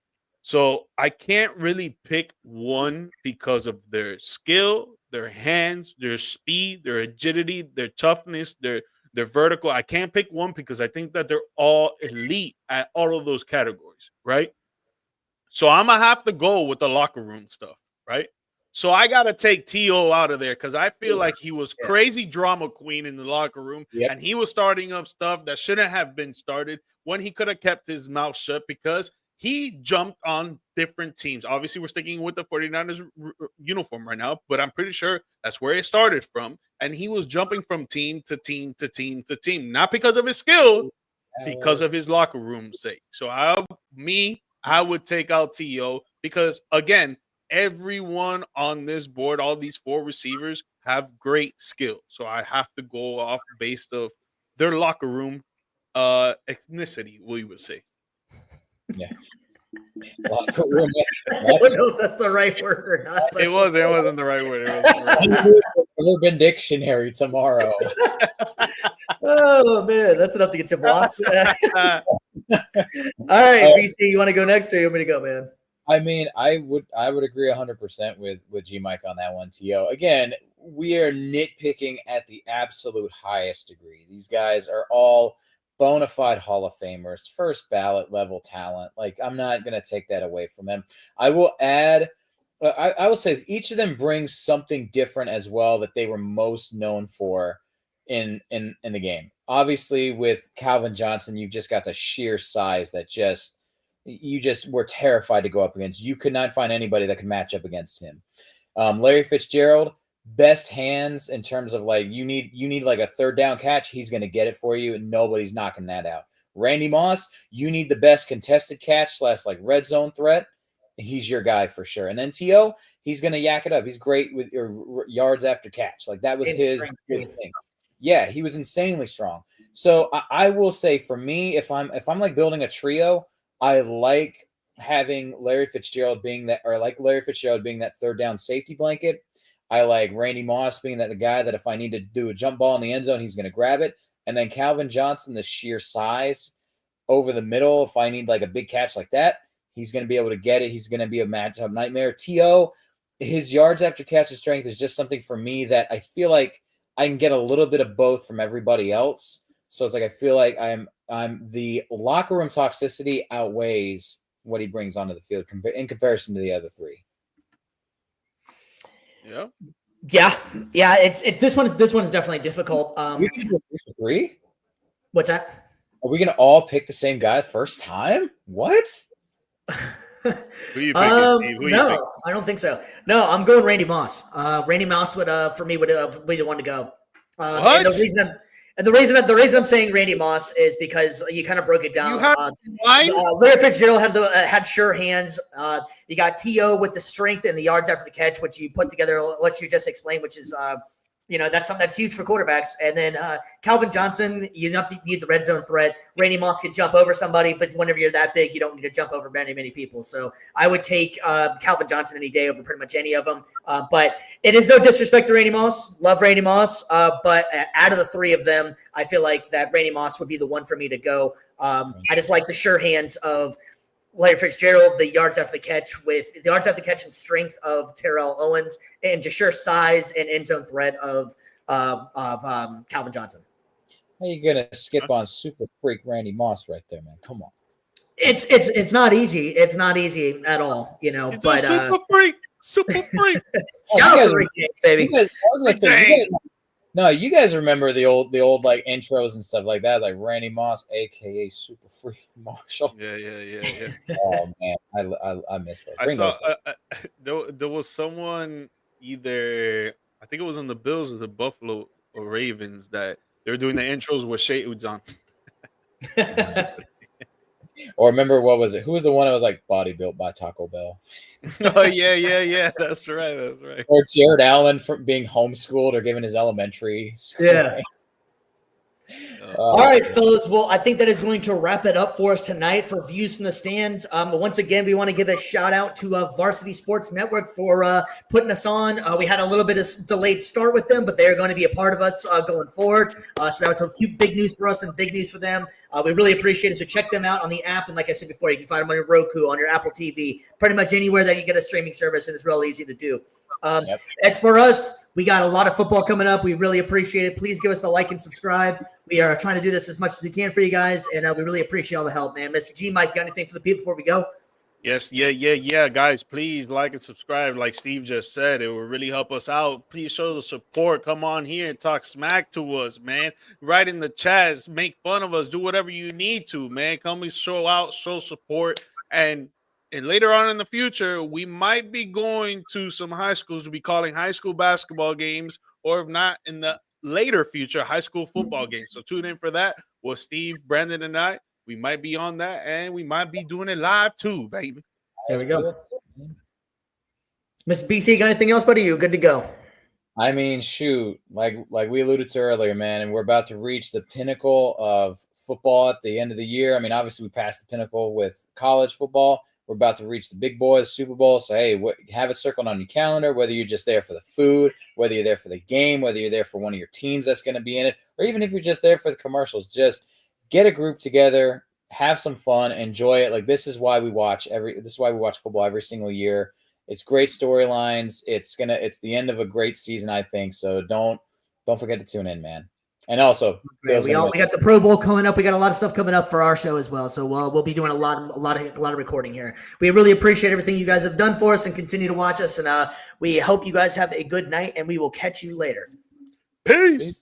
So I can't really pick one because of their skill, their hands, their speed, their agility, their toughness, their vertical. I can't pick one because I think that they're all elite at all of those categories, right? So I'm going to have to go with the locker room stuff, right? So I got to take T.O. out of there because I feel like he was crazy drama queen in the locker room, and he was starting up stuff that shouldn't have been started when he could have kept his mouth shut because he jumped on different teams. Obviously, we're sticking with the 49ers uniform right now, but I'm pretty sure that's where it started from, and he was jumping from team to team to team to team, not because of his skill, because of his locker room sake. So I would take out T.O. because, again, everyone on this board, all these 4 receivers have great skill. So I have to go off based of their locker room ethnicity, we would say. Yeah. Locker room. I don't know if that's the right word or not. It wasn't the right word. Urban Dictionary tomorrow. Oh, man. That's enough to get you blocked. All right, BC, you want to go next or you want me to go, man? I mean, I would agree 100% with G Mike on that one, T.O. Again, we are nitpicking at the absolute highest degree. These guys are all bona fide Hall of Famers, first ballot level talent. Like, I'm not going to take that away from them. I will add, I will say each of them brings something different as well that they were most known for in the game. Obviously, with Calvin Johnson, you've just got the sheer size that you just were terrified to go up against. You could not find anybody that could match up against him. Larry Fitzgerald, best hands in terms of like you need like a third down catch. He's going to get it for you, and nobody's knocking that out. Randy Moss, you need the best contested catch / like red zone threat. He's your guy for sure. And then T.O., he's going to yak it up. He's great with your yards after catch. Like that was his thing. Yeah, he was insanely strong. So I will say for me, if I'm like building a trio, I like having Larry Fitzgerald being that third down safety blanket. I like Randy Moss being the guy that if I need to do a jump ball in the end zone, he's going to grab it. And then Calvin Johnson, the sheer size over the middle. If I need like a big catch like that, he's going to be able to get it. He's going to be a matchup nightmare. T.O., his yards after catch and strength is just something for me that I feel like I can get a little bit of both from everybody else. So it's like I feel like I'm the locker room toxicity outweighs what he brings onto the field in comparison to the other 3. Yeah. It's this one is definitely difficult. We can do 3. What's that? Are we gonna all pick the same guy first time? What? Who you picking, no, I don't think so. No, I'm going Randy Moss. Randy Moss would for me would be the one to go. What? And And the reason I'm saying Randy Moss is because you kind of broke it down. You have wine? Larry Fitzgerald had sure hands. You got T.O. with the strength and the yards after the catch, which you put together, what you just explained, which is that's something that's huge for quarterbacks. And then Calvin Johnson, you need the red zone threat. Randy Moss could jump over somebody, but whenever you're that big, you don't need to jump over many people. So I would take Calvin Johnson any day over pretty much any of them. But it is no disrespect to Randy Moss. Love Randy Moss. But out of the three of them, I feel like that Randy Moss would be the one for me to go. I just like the sure hands of Larry Fitzgerald, the yards after the catch and strength of Terrell Owens, and just sheer size and end zone threat of Calvin Johnson. How you gonna skip on super freak Randy Moss right there, man? Come on. It's not easy. It's not easy at all, It's but a super freak. Shout out to Rick James, baby. You guys remember the old like intros and stuff like that, like Randy Moss, aka Super Freak Marshall. Yeah. Oh man, I missed that. I saw there was someone, either I think it was on the Bills or the Buffalo or Ravens, that they were doing the intros with shades on. Or remember, what was it? Who was the one that was like body built by Taco Bell? Oh yeah. That's right. Or Jared Allen for being homeschooled or given his elementary school. Yeah. All right, fellas. Well, I think that is going to wrap it up for us tonight for Views from the Stands. Once again, we want to give a shout out to Varsity Sports Network for putting us on. We had a little bit of delayed start with them, but they're going to be a part of us going forward. So that was some big news for us and big news for them. We really appreciate it. So check them out on the app. And like I said before, you can find them on your Roku, on your Apple TV, pretty much anywhere that you get a streaming service, and it's real easy to do. As for us, we got a lot of football coming up. We really appreciate it. Please give us the like and subscribe. We are trying to do this as much as we can for you guys, and we really appreciate all the help, man. Mr. G, Mike, you got anything for the people before we go? Yes, yeah. Guys, please like and subscribe. Like Steve just said, it will really help us out. Please show the support. Come on here and talk smack to us, man. Write in the chats, make fun of us, do whatever you need to, man. Come and show support. And later on in the future, we might be going to some high schools to be calling high school basketball games, or if not, in the later future, high school football games. So tune in for that with Steve, Brandon, and I. We might be on that, and we might be doing it live too, baby. There we go. Mr. BC, got anything else, buddy? You good to go? I mean, shoot, like we alluded to earlier, man, and we're about to reach the pinnacle of football at the end of the year. I mean, obviously we passed the pinnacle with college football. We're about to reach the big boys, Super Bowl. So, hey, have it circled on your calendar, whether you're just there for the food, whether you're there for the game, whether you're there for one of your teams that's going to be in it, or even if you're just there for the commercials. Just get a group together, have some fun, enjoy it. Like, this is why we watch football every single year. It's great storylines. It's the end of a great season, I think. So don't forget to tune in, man. And also, we got the Pro Bowl coming up. We got a lot of stuff coming up for our show as well. So we'll be doing a lot of recording here. We really appreciate everything you guys have done for us and continue to watch us. And we hope you guys have a good night, and we will catch you later. Peace.